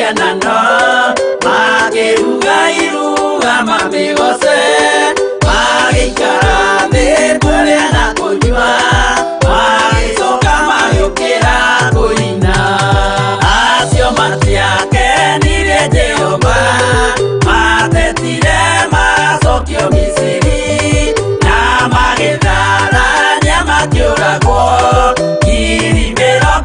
makianano makiruga mamigose magikara thĩ kũrĩa na kũnyua magicoka magĩũkĩra kũina acio matiakenirie Jehova matetire magacokio Misiri na magĩtharania makĩũragwo ngiri 23.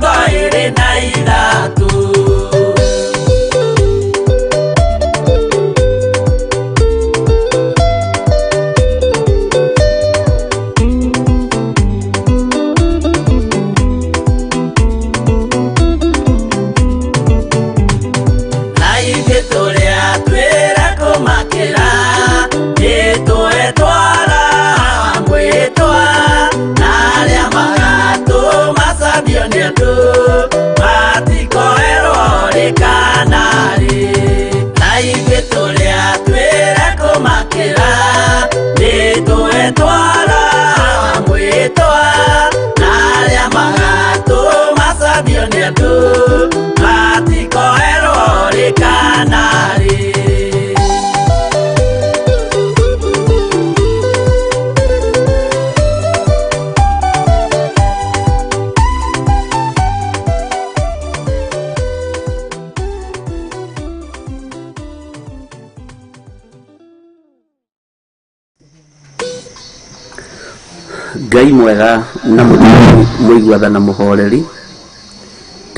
Ngai mwega na mũthuri mũiguatha na mũhoreri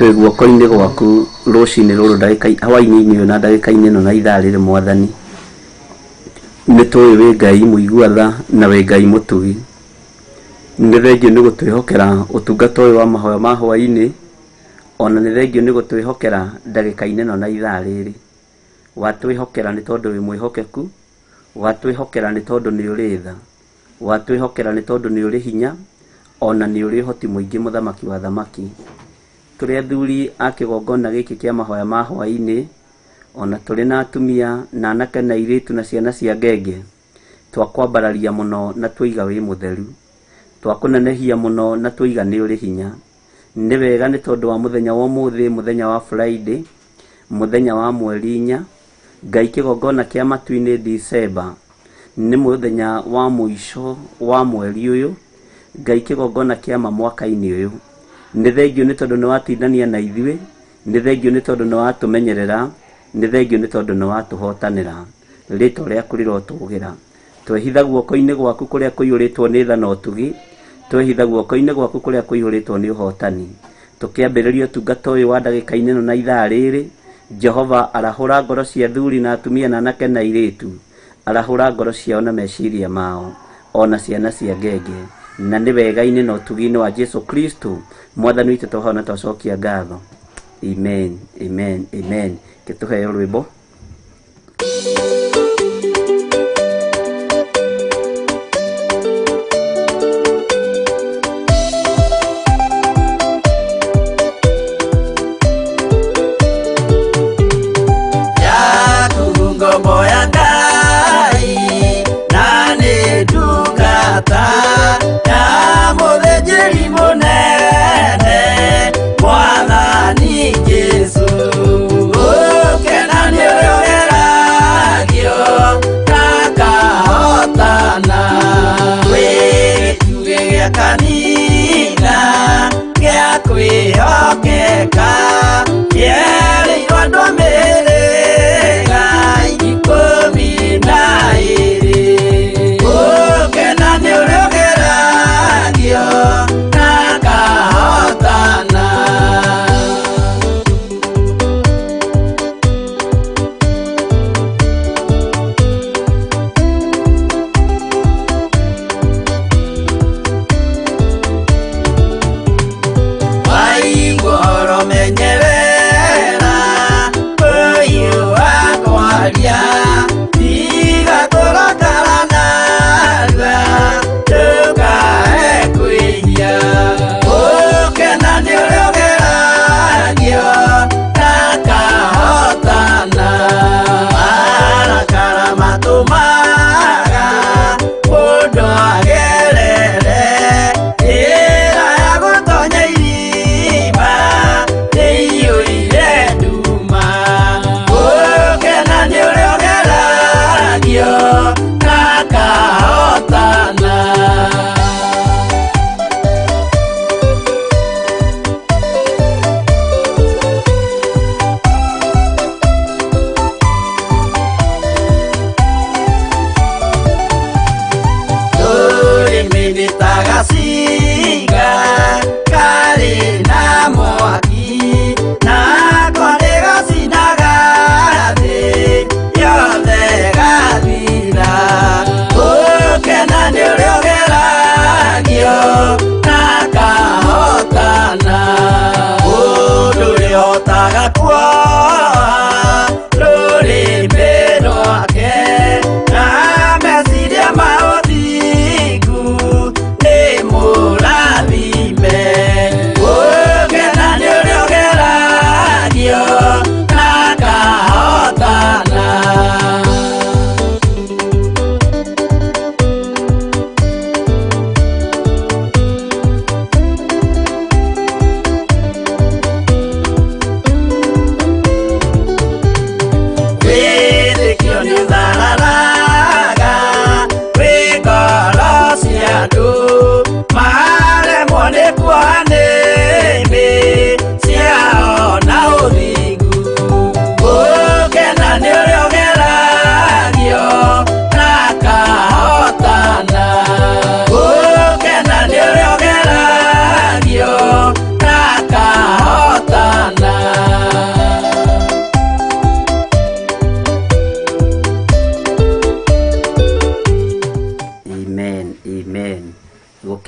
twĩ guoko-inĩ gwaku rũcinĩ rũrũ hwainĩ-inĩ ũyũ na ndagĩka-inĩ ĩno na ithaa rĩrĩ Mwathani. Nĩ tũĩ wĩ Ngai mũiguatha na wĩ Ngai mũtugi. Nĩ thengio nĩ gũtwĩhokera ũtungata ũyũ wa mahoya ma hwainĩ, ona nĩ thengio nĩ gũtwĩhokera ndagĩka-inĩ ĩno na ithaa rĩrĩ. Watwĩhokera nĩ tondũ wĩ mwĩhokeku, watwĩhokera nĩ tondũ nĩ ũrĩ tha, watwĩhokera nĩ tondũ nĩ ũrĩ hinya, ona nĩ ũrĩ ũhoti mũingĩ mũthamaki wa thamaki. Tũrĩ athuri a kĩgongona gĩkĩ kĩa mahoya ma hwainĩ, ona tũrĩ na atumia na anake na airĩtu na ciana cia ngenge, twakwambararia mũno na twoiga wĩ mũtheru, twakũnenehia mũno na twoiga nĩ ũrĩ hinya. Nĩ wega nĩ tondũ wa mũthenya wa ũmũthĩ, mũthenya wa Friday, mũthenya wa mweri 4, Ngai kĩgongona kĩa matu-inĩ December, nĩ mũthenya wa mũico wa mweri ũyũ, Ngai kĩgongona kĩa mwaka-inĩ ũyũ. Nĩ thengio nĩ tondũ nĩ watindania na ithuĩ, nĩ thengio nĩ tondũ nĩ watũmenyerera, nĩ thengio nĩ tondũ nĩ watũhotanĩra. Rĩĩtwa rĩaku rĩrotũgĩra. Twehitha guoko-inĩ gwaku kũrĩa kũiyũrĩtwo nĩ tha na ũtugi, twehitha guoko-inĩ gwaku kũrĩa kũiyũrĩtwo nĩ ũhotani. Tũkĩambĩrĩria ũtungata ũyũ wa ndagĩka-inĩ ĩno na ithaa rĩrĩ, Jehova arahũra ngoro cia athuri na atumia na anake na airĩtu, arahũra ngoro ciao na meciria mao, ona ciana cia ngenge. Na nĩ wega-inĩ na ũtugi-inĩ wa Jesu Kristo Mwathani witũ twahoya na twacokia ngatho. Amen, amen, amen. Kĩtũheo rwĩmbo. Mwathani Jesu, oh, kenanio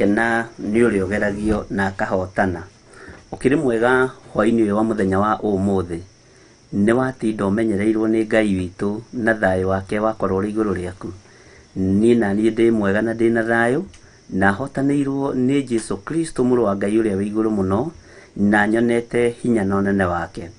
agakena nĩ ũrĩa ũgeragio na akahotana. Ũkĩrĩ mwega hwaĩ-inĩ ũyũ wa mũthenya wa ũmũthĩ, nĩ watinda ũmenyereirwo nĩ Ngai witũ na thayũ wake wakorwo ũrĩ igũrũ rĩaku. Niĩ na niĩ ndĩ mwega na ndĩ na thayũ, na hotanĩirwo nĩ Jesũ Kristo mũrũ wa Ngai ũrĩa wĩ igũrũ mũno, na nyonete hinya na ũnene wake.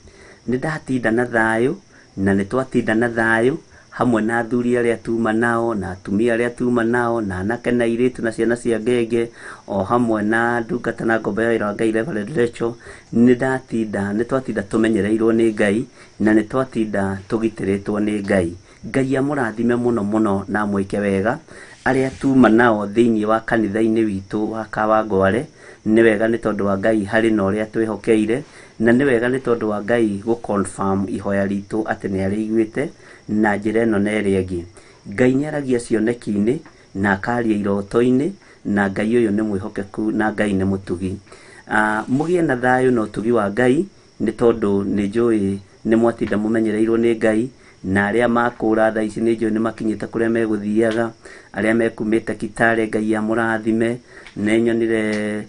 Nĩ ndatinda na thayũ, na nĩ twatinda na thayũ hamwe na athuri arĩa tuma nao, na atumia arĩa tuma nao, na anake na airĩtu na ciana cia ngenge, o hamwe na ndungata na ngombo ya wĩra wa Ngai Reverend Rachel. Nĩ twatinda tũmenyereirwo nĩ Ngai, na nĩ twatinda tũgitĩrĩtwo nĩ Ngai. Ngai amũrathime mũno mũno na amwĩke wega arĩa tuma nao thĩinĩ wa kanitha-inĩ witũ wa Kawangware. Nĩ wega nĩ tondũ wa Ngai harĩ na ũrĩa twĩhokeire, na nĩ wega nĩ tondũ wa Ngai gũ-confirm ihoya ritũ atĩ nĩ arĩiguĩte na njĩra ĩno na ĩrĩa ĩngĩ. Ngai nĩ aragia cioneki-inĩ na akaria iroto-inĩ, na Ngai ũyũ nĩ mwĩhokeku na Ngai nĩ mũtugi. Mũgĩe na thayũ na ũtugi wa Ngai, nĩ tondũ nĩ njũĩ nĩ mwatinda mũmenyereirwo nĩ Ngai, na arĩa makũra thaa ici nĩ njũĩ nĩ makinyĩte kũrĩa megũthiaga, arĩa mekumĩte Kitale Ngai amũrathime. Nĩ nyonire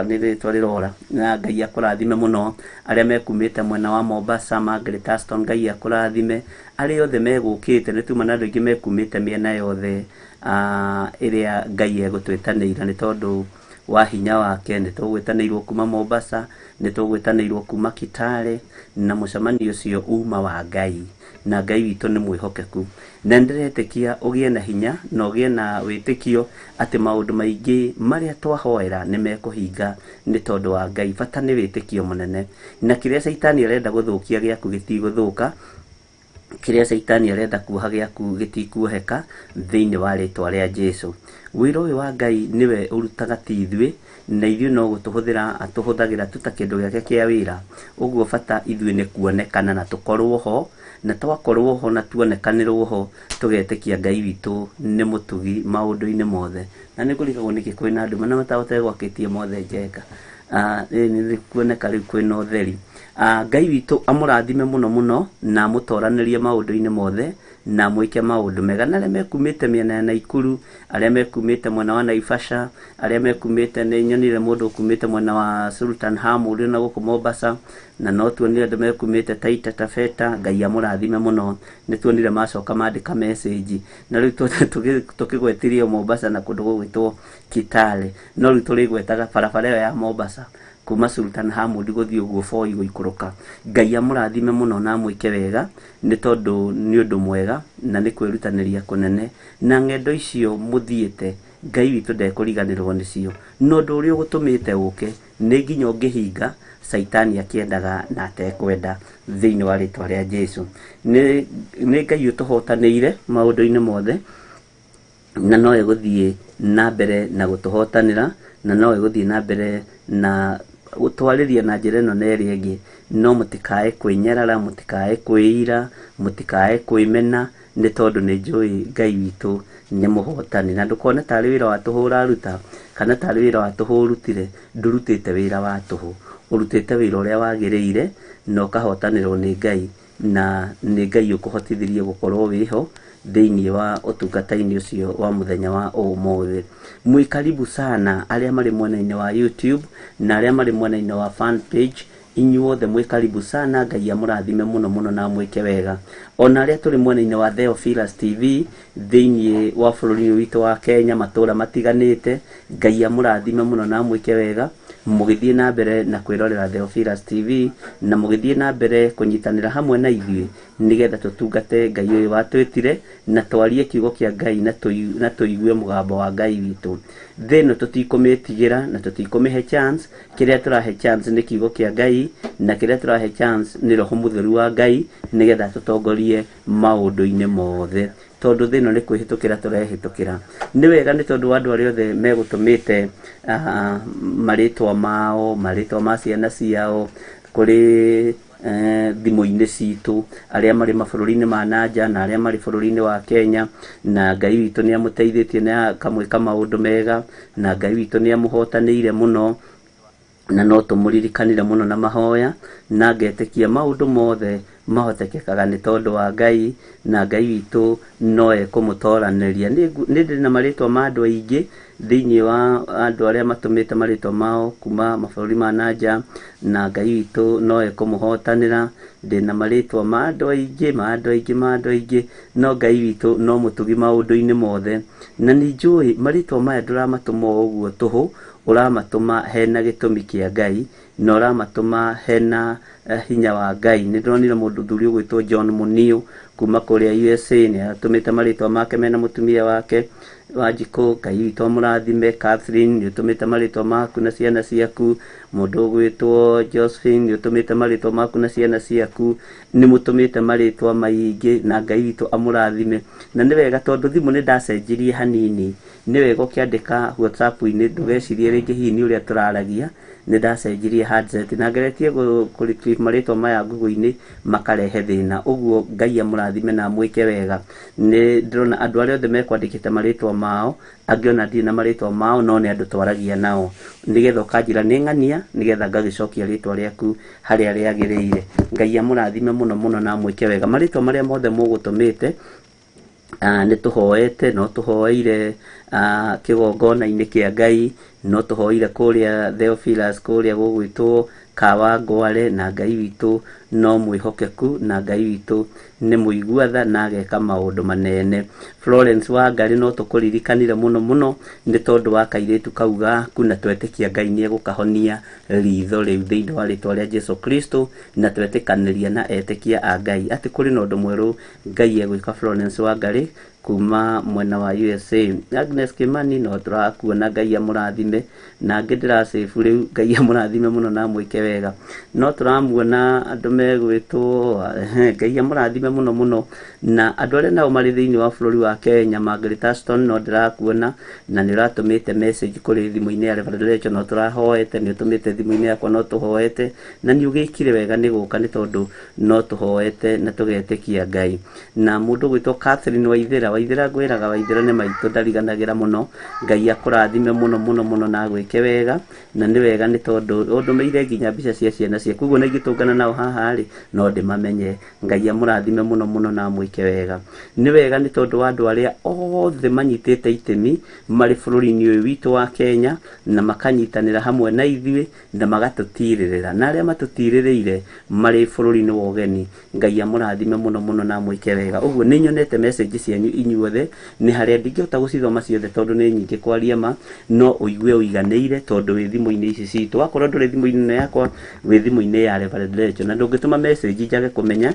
nĩ rĩtwa rĩrora, na Ngai akũrathime mũno. Arĩa mekumĩte mwena wa Mombasa, Margaret Aston, Ngai akũrathime. Arĩa othe megũkĩte, nĩ tuma na andũ aingĩ mekumĩte mĩena yothe ĩrĩa Ngai egũtwĩtanĩira nĩ tondũ wa hinya wake. Nĩ tũgwĩtanĩirwo kuma Mombasa, nĩ tũgwĩtanĩirwo kuma Kitale, na mũcemanio ũcio uma wa Ngai, na Ngai witũ nĩ mwĩhokeku. Na ndĩretĩkia ũgĩe na hinya na ũgĩe na wĩtĩkio atĩ maũndũ maingĩ marĩa twahoera nĩ mekũhinga nĩ tondũ wa Ngai. Bata nĩ wĩtĩkio mũnene, na kĩrĩa Caitani arenda gũthũkia gĩaku gĩtigũthũka, kĩrĩa Caitani arenda kuoha gĩaku gĩtikuoheka thĩinĩ wa rĩtwa rĩa Jesũ. Wĩra ũyũ wa Ngai nĩwe ũrutaga ti ithuĩ, na ithuĩ no gũtũhũthĩra atũhũthagĩra tuta kĩndũ gĩake kĩa wĩra. Ũguo bata ithuĩ nĩ kuonekana na tũkorwo ho, na twakorwo ho na tuonekanĩrwo ho, tũgetĩkia Ngai witũ nĩ mũtugi maũndũ-inĩ mothe. Na nĩ kũrigagwo nĩkĩ kwĩna andũ na matahotete gwakĩtie mothe njenga. Nĩ kuoneka rĩu kwĩna ũtheri. Ngai witũ amũrathime mũno mũno na amũtoranĩrie maũndũ-inĩ mothe, na mwĩke maũndũ mega. Na arĩa mekumĩte mĩena ya Naikuru, arĩa mekumĩte mwena wa Naivasha, arĩa mekumĩte, nĩ nyonire mũndũ ũkumĩte mwena wa Sultan Hamuri na gũkũ Mombasa, na no tuonire andũ mekumĩte Taita Taveta. Ngai amũrathime mũno. Nĩ tuonire macoka mandĩka message, na rĩu tũkĩgwetirio Mombasa na kũndũ gũgwĩtwo Kitale, no rĩu tũrĩgwetaga barabara ĩyo ya Mombasa kuma Sultan Hamudi gũthiĩ ũguo Voi gũikũrũka. Ngai amũrathime mũno na amwĩke wega, nĩ tondũ nĩ ũndũ mwega na nĩ kwĩrutanĩria kũnene, na ng'endo icio mũthiĩte Ngai witũ ndekũriganĩrwo nĩcio. No ũndũ ũrĩa ũgũtũmĩte ũke nĩ nginya ũngĩhinga Caitani akĩendaga na atekwenda thĩinĩ wa rĩtwa rĩa Jesũ. Nĩ Ngai ũtũhotanĩire maũndũ-inĩ mothe, na no egũthiĩ na mbere na gũtũhotanĩra, na no egũthiĩ na mbere na gũtwarĩria na njĩra ĩno na ĩrĩa ĩngĩ. No mũtikae kwĩnyarara, mũtikae kwĩira, mũtikae kwĩmena, nĩ tondũ nĩ njũĩ Ngai witũ nĩ mũhotani. Na ndũkone tarĩ wĩra wa tũhũ ũraruta, kana tarĩ wĩra wa tũhũ ũrutire. Ndũrutĩte wĩra wa tũhũ, ũrutĩte wĩra ũrĩa wagĩrĩire, na ũkahotanĩrwo nĩ Ngai, na nĩ Ngai ũkũhotithirie gũkorwo wĩho thĩinĩ wa ũtungata-inĩ ũcio wa mũthenya wa ũmũthĩ. Mwĩ karibu sana arĩa marĩ mwena-inĩ wa YouTube na arĩa marĩ mwena-inĩ wa fan page, inyuothe mwĩ karibu sana. Ngai amũrathime mũno mũno na mwĩke wega. Ona arĩa tũrĩ mwena-inĩ wa Theophilus TV thĩinĩ wa bũrũri witũ wa Kenya, matũũra matiganĩte, Ngai amũrathime mũno na mwĩke wega. Mũgĩthiĩ na mbere na kwĩrorera Theophilus TV, na mũgĩthiĩ na mbere kũnyitanĩra hamwe na ithuĩ nĩgetha tũtungate Ngai ũyũ watwĩtire, na twarie kiugo kĩa Ngai na tũigue mũgambo wa Ngai witũ. Thĩno tũtikũmĩtigĩra na tũtikũmĩhe chance. Kĩrĩa tũrahe chance nĩ kiugo kĩa Ngai, na kĩrĩa tũrahe chance nĩ Roho Mũtheru wa Ngai, nĩgetha tũtongorie maũndũ-inĩ mothe, tondũ thĩno nĩ kwĩhĩtũkĩra tũrehĩtũkĩra. Nĩ wega nĩ tondũ andũ arĩa othe megũtũmĩte marĩtwa mao, marĩtwa ma ciana ciao kũrĩ thimũ-inĩ citũ, arĩa marĩ mabũrũri-inĩ ma nanja na arĩa marĩ bũrũri-inĩ wa Kenya, na Ngai witũ nĩ amũteithĩtie na akamwĩka maũndũ mega, na Ngai witũ nĩ amũhotanĩire mũno, na no tũmũririkanire mũno na mahoya, na ngetĩkia maũndũ mothe mahotekekaga nĩ tondũ wa Ngai, na Ngai witũ no ekũmũtoranĩria. Nĩ ndĩ na marĩtwa ma andũ aingĩ thĩinĩ wa andũ arĩa matũmĩte marĩtwa mao kuma mabũrũri ma nanja, na Ngai witũ no ekũmũhotanĩra. Ndĩ na marĩtwa ma andũ aingĩ, no Ngai witũ no mũtugi maũndũ-inĩ mothe. Na nĩ njũĩ marĩtwa maya ndũramatũma ũguo tũhũ, ũramatũma hena gĩtũmi kĩa Ngai, na ũramatũma hena hinya wa Ngai. Nĩ ndĩronire mũthuri ũgwĩtwo John Muniu kuma kũrĩa USA, nĩ atũmĩte marĩtwa make mena mũtumia wake Wanjikũ. Ngai witũ amũrathime. Catherine, nĩ ũtũmĩte marĩtwa maku na ciana ciaku. Mũndũ ũgwĩtwo Josephine, nĩ ũtũmĩte marĩtwa maku na ciana ciaku. Nĩ mũtũmĩte marĩtwa maingĩ, na Ngai witũ amũrathime. Na nĩ wega tondũ thimũ nĩ ndacenjirie hanini, nĩ wega ũkĩandĩka WhatsApp-inĩ ndũgecirie rĩngĩ hihi nĩ ũrĩa tũraragia, nĩ ndacenjirie handset na ngeretie retrieve marĩtwa maya Google-inĩ makarehe thĩna. Ũguo Ngai amũrathime na mwĩke wega. Nĩ ndĩrona andũ arĩa othe mekwandĩkĩte marĩtwa mao, angĩ ona ndirĩ na marĩtwa mao, no nĩ andũ twaragia nao, nĩgetha ũkanjĩra nĩ ng'ania, nĩgetha ngagĩcokia rĩtwa rĩaku harĩa rĩagĩrĩire. Ngai amũrathime mũno mũno na mwĩke wega. Marĩtwa marĩa mothe mũgũtũmĩte nĩ tũhoete, no tũhoeire kĩgongona-inĩ kĩa Ngai, no tũhoire kũrĩa Theophilus kũrĩa gũgwĩtwo Kawangware, na Ngai witũ no mwĩhokeku, na Ngai witũ nĩ mũigua-tha na ageka maũndũ manene. Florence Wangarĩ no tũkũririkanire mũno mũno nĩ tondũ wa kairĩtu kau gaku, na twetĩkia Ngai nĩ egũkahonia ritho rĩu thĩinĩ wa rĩtwa rĩa Jesu Kristo, na twetĩkanĩria na etĩkia a Ngai atĩ kũrĩ na ũndũ mwerũ Ngai egwĩka Florence Wangarĩ kuma mwena wa USA. Agnes Kimani no tũrakuona, Ngai amũrathime. Na angĩ ndĩracibu rĩu, Ngai amũrathime mũno na mwĩke wega. No tũramuona andũ megwĩtwo, Ngai amũrathime mũno mũno. Na andũ arĩa nao marĩ thĩinĩ wa bũrũri wa Kenya, Margaret Ashton no ndĩrakuona, na nĩ ũratũmĩte message kũrĩ thimũ-inĩ ya Reverend Rachel, no tũrahoete, nĩ ũtũmĩte thimũ-inĩ yakwa no tũhoete, na nĩ ũgĩkire wega nĩ gũka nĩ tondũ no tũhoete na tũgetĩkia Ngai. Na mũndũ ũgwĩtwo Catherine Waithĩra ngwĩraga Waithĩra nĩ maitũ ndariganagĩra mũno. Ngai akũrathime mũno mũno mũno na gwĩke wega, na nĩ wega nĩ tondũ ũndũmĩire nginya mbica cia ciana ciaku, ũguo na ingĩtũngana nao haha rĩ no ndĩmamenye. Ngai amũrathime mũno mũno na mwĩke wega. Nĩ wega nĩ tondũ wa andũ arĩa othe manyitĩte itemi marĩ bũrũri-inĩ ũyũ witũ wa Kenya, na makanyitanĩra hamwe na ithuĩ na magatũtirĩrĩra, na arĩa matũtirĩrĩire marĩ bũrũri-inĩ wa ũgeni. Ngai amũrathime mũno mũno na mwĩke wega. Ũguo nĩ nyonete message cianyu inyuothe, nĩ harĩa ndingĩhota gũcithoma ciothe tondũ nĩ nyingĩ kwaria ma, no ũigue ũiganĩire tondũ wĩ thimũ-inĩ ici citũ. Wakorwo ndũrĩ thimũ-inĩ yakwa, wĩ thimũ-inĩ ya Reverend Rachel, na ndũngĩtũma message njage kũmenya,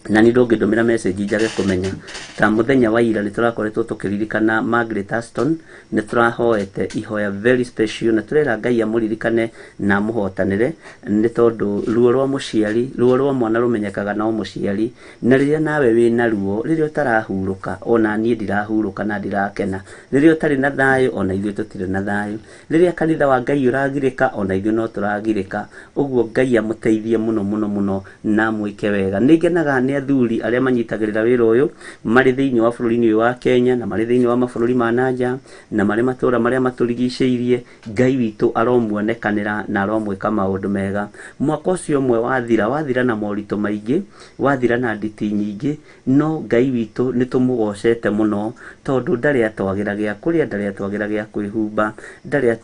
na nĩ ndũngĩndũmĩra message njage kũmenya. Ta mũthenya wa ira nĩ tũrakoretwo tũkĩririkana Margaret Ashton, nĩ tũrahoete ihoya very special, na tũrera Ngai amũririkane na amũhotanĩre, nĩ tondũ ruo rwa mũciari, ruo rwa mwana rũmenyekaga no mũciari, na rĩrĩa nawe wĩna ruo, rĩrĩa ũtarahurũka, ona niĩ ndirahurũka na ndirakena, rĩrĩa ũtarĩ na thayũ, ona ithuĩ tũtirĩ na thayũ, rĩrĩa kanitha wa Ngai ũragirĩka, ona ithuĩ no tũragirĩka. Ũguo Ngai amũteithie mũno mũno mũno na mwĩke wega. Nĩ ngenaga nĩ athuri arĩa manyitagĩrĩra wĩra ũyũ marĩ thĩinĩ wa bũrũri-inĩ ũyũ wa Kenya, na marĩ thĩinĩ wa mabũrũri ma nanja, na marĩ matũũra marĩa matũrigicĩirie. Ngai witũ aromuonekanĩra na aromwĩka maũndũ mega. Mwaka ũcio ũmwe wathira na moritũ maingĩ, wathira na nditi nyingĩ, no Ngai witũ nĩ tũmũgocete mũno tondũ ndarĩ atwagĩra gĩa kũrĩa, ndarĩ atwagĩra gĩa kwĩhumba, ndarĩ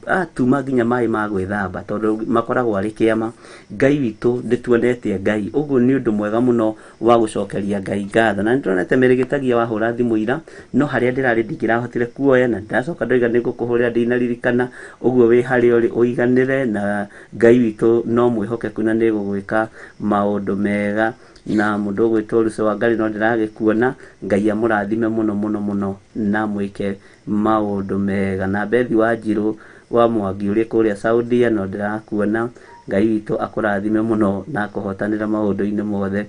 atuma nginya maĩ ma gwĩthamba tondũ makoragwo arĩ kĩama. Ngai witũ nĩtuonete Ngai. Ũguo nĩ ũndũ mwega mũno wa gũcokeria Ngai ngatho. Na nĩtũronete Mĩrĩgĩtagia wahũra thimũ ira, no harĩa ndĩrarĩ ndingĩrahotire kuoya, na ndacoka ndoiga nĩngũkũhũrĩra ndinaririkana. Ũguo wĩ harĩa ũrĩ ũiganĩre, na Ngai witũ no mwĩhokeku na nĩgũgwĩka maũndũ mega. Na mũndũ ũgwĩtwo Lucy Wangarĩ no ndĩragĩkuona, Ngai amũrathime mũno mũno mũno na mwĩke maũndũ mega. Na Bethi Wanjirũ wa Mwangi ũrĩ kũrĩa Saudia no ndĩrakuona, Ngai witũ akũrathime mũno na akũhotanĩra maũndũ-inĩ mothe.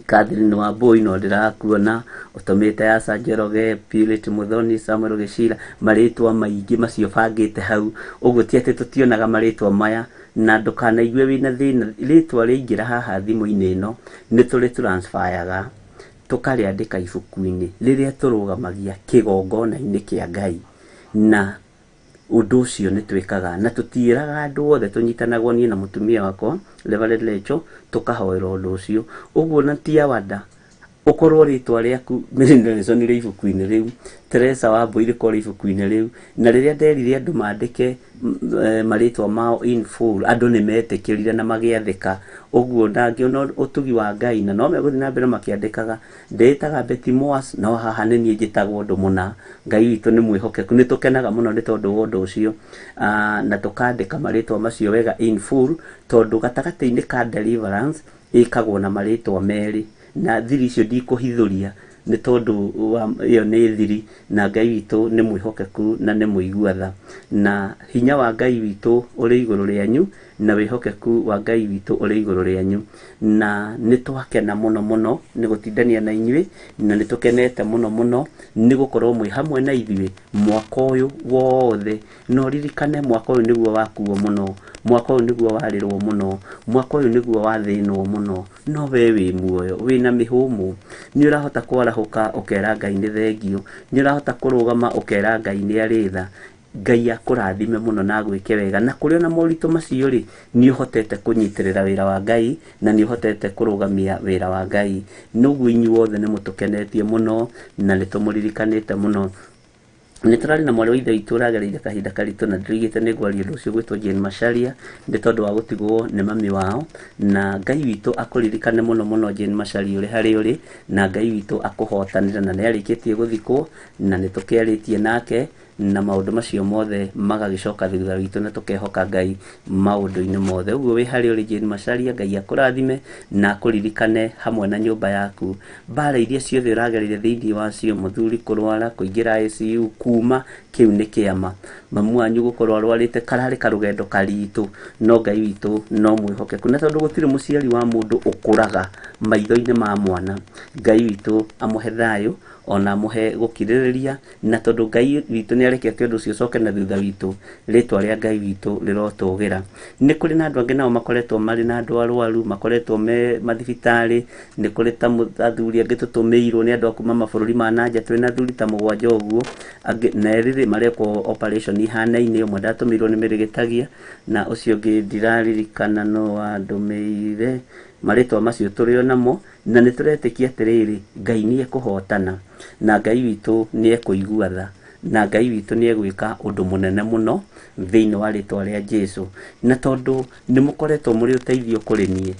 Catherine Wambui no ndĩrakuona, ũtũmĩte Asa Njoroge, Purity Muthoni, Samuel Gĩcira, marĩtwa maingĩ macio bangĩte hau. Ũguo ti atĩ tũtionaga marĩtwa maya, na ndũkanaigue wĩna thĩna. Rĩtwa rĩaingĩra haha thimũ-inĩ ĩno nĩ tũrĩ transfer-yaga tũkarĩandĩka ibuku-inĩ rĩrĩa tũrũgamagia kĩgongona-inĩ kĩa Ngai, na undu ucio ni twikaga na tutiraga andu othe tunyitanagwo nie na mutumia wakwa Reverend Lecho tukahoera undu ucio uguo na ti awada ukorwo ritwa riaku Nelson ri ibuku-ini riu Teresa Wambui riko ri ibuku-ini riu na riria nderire andu mandike maritwa mao in full andu ni metikirire na magiathika uguo ndangiona utugi wa Ngai na no meguthi na mbere makiandikaga ndetaga Betty Moas no haha ni nie njitagwo Ndumuna Ngai witu ni mwihokeku ni tukenaga muno ni tondu wa undu ucio na tukandika maritwa macio wega in full tondu gatagati-ini ka Deliverance ikagwo na maritwa meri na thiri icio ndikuhithuria ni tondu iyo ni thiri na Ngai witu ni mwihokeku na ni muiguatha na hinya wa Ngai witu uri iguru rianyu na wihokeku wa Ngai witu uri iguru rianyu na ni twakena muno muno ni gutindania na inyui na ni tukenete muno muno ni gukorwo mwi hamwe na ithui mwaka uyu wothe no ririkane mwaka uyu niguo wakuo muno mwaka uyu niguo warirwo muno mwaka uyu niguo wathinwo muno no we wi muoyo wina mihumu ni urahota kwarahuka ukera Ngai ni thengio ni urahota kurugama ukera Ngai ni aritha Ngai akurathime muno na gwike wega na kuri ona moritu macio ri ni uhotete kunyitirira wira wa Ngai na ni uhotete kurugamia wira wa Ngai nugu inyuothe ni mutukenetie muno na ni tumuririkanite muno ni turari na mwari wa ithe witu uragereire kahinda karitu na ndirigite ni gwaria undu ucio gwitwo Jane Macharia ndi tondu wa gutigwo ni mami wao na Ngai witu akuririkane muno muno Jane Macharia uri hari uri na Ngai witu akuhotanira na ni arikitie guthikwo na ni tukiaritie nake na maundu macio mothe magagicoka thutha witu na tukehoka Ngai maundu-ini mothe uguo wi hari uri Jane Macharia Ngai akurathime na akuririkane hamwe na nyumba yaku bara iria ciothe uragereire thiini wacio muthuri kurwara kuingira ICU kuma kiu ni kiama mamu wanyu gukorwo arwarite karari karugendo karitu no Ngai witu no mwihokeku na tondu gutiri muciari wa mundu ukuraga maitho-ini ma mwana Ngai witu amuhe thayu ona muhe gukiririria na tondu Ngai witu ni arekete undu ucio coke na thutha witu ritwa ria Ngai witu rirotugira ni kuri na andu angi nao makoretwo mari na andu arwaru makoretwo me mathibitari ni kuri ta athuri angi tutumirwo ni andu akuma mabururi ma nanja twina athuri ta mugwanja uguo na eriri marekwo operation ihana-ini umwe ndatumirwo ni mirigitagia na ucio ngi ndiraririkana no andumeire maritwa macio turio namo na ni turetikia atiriri Ngai ni ekuhotana na Ngai witu ni ekuiguatha na Ngai witu ni egwika undu munene muno thiini wa ritwa ria Jesu na tondu ni mukoretwo muri uteithio kuri nie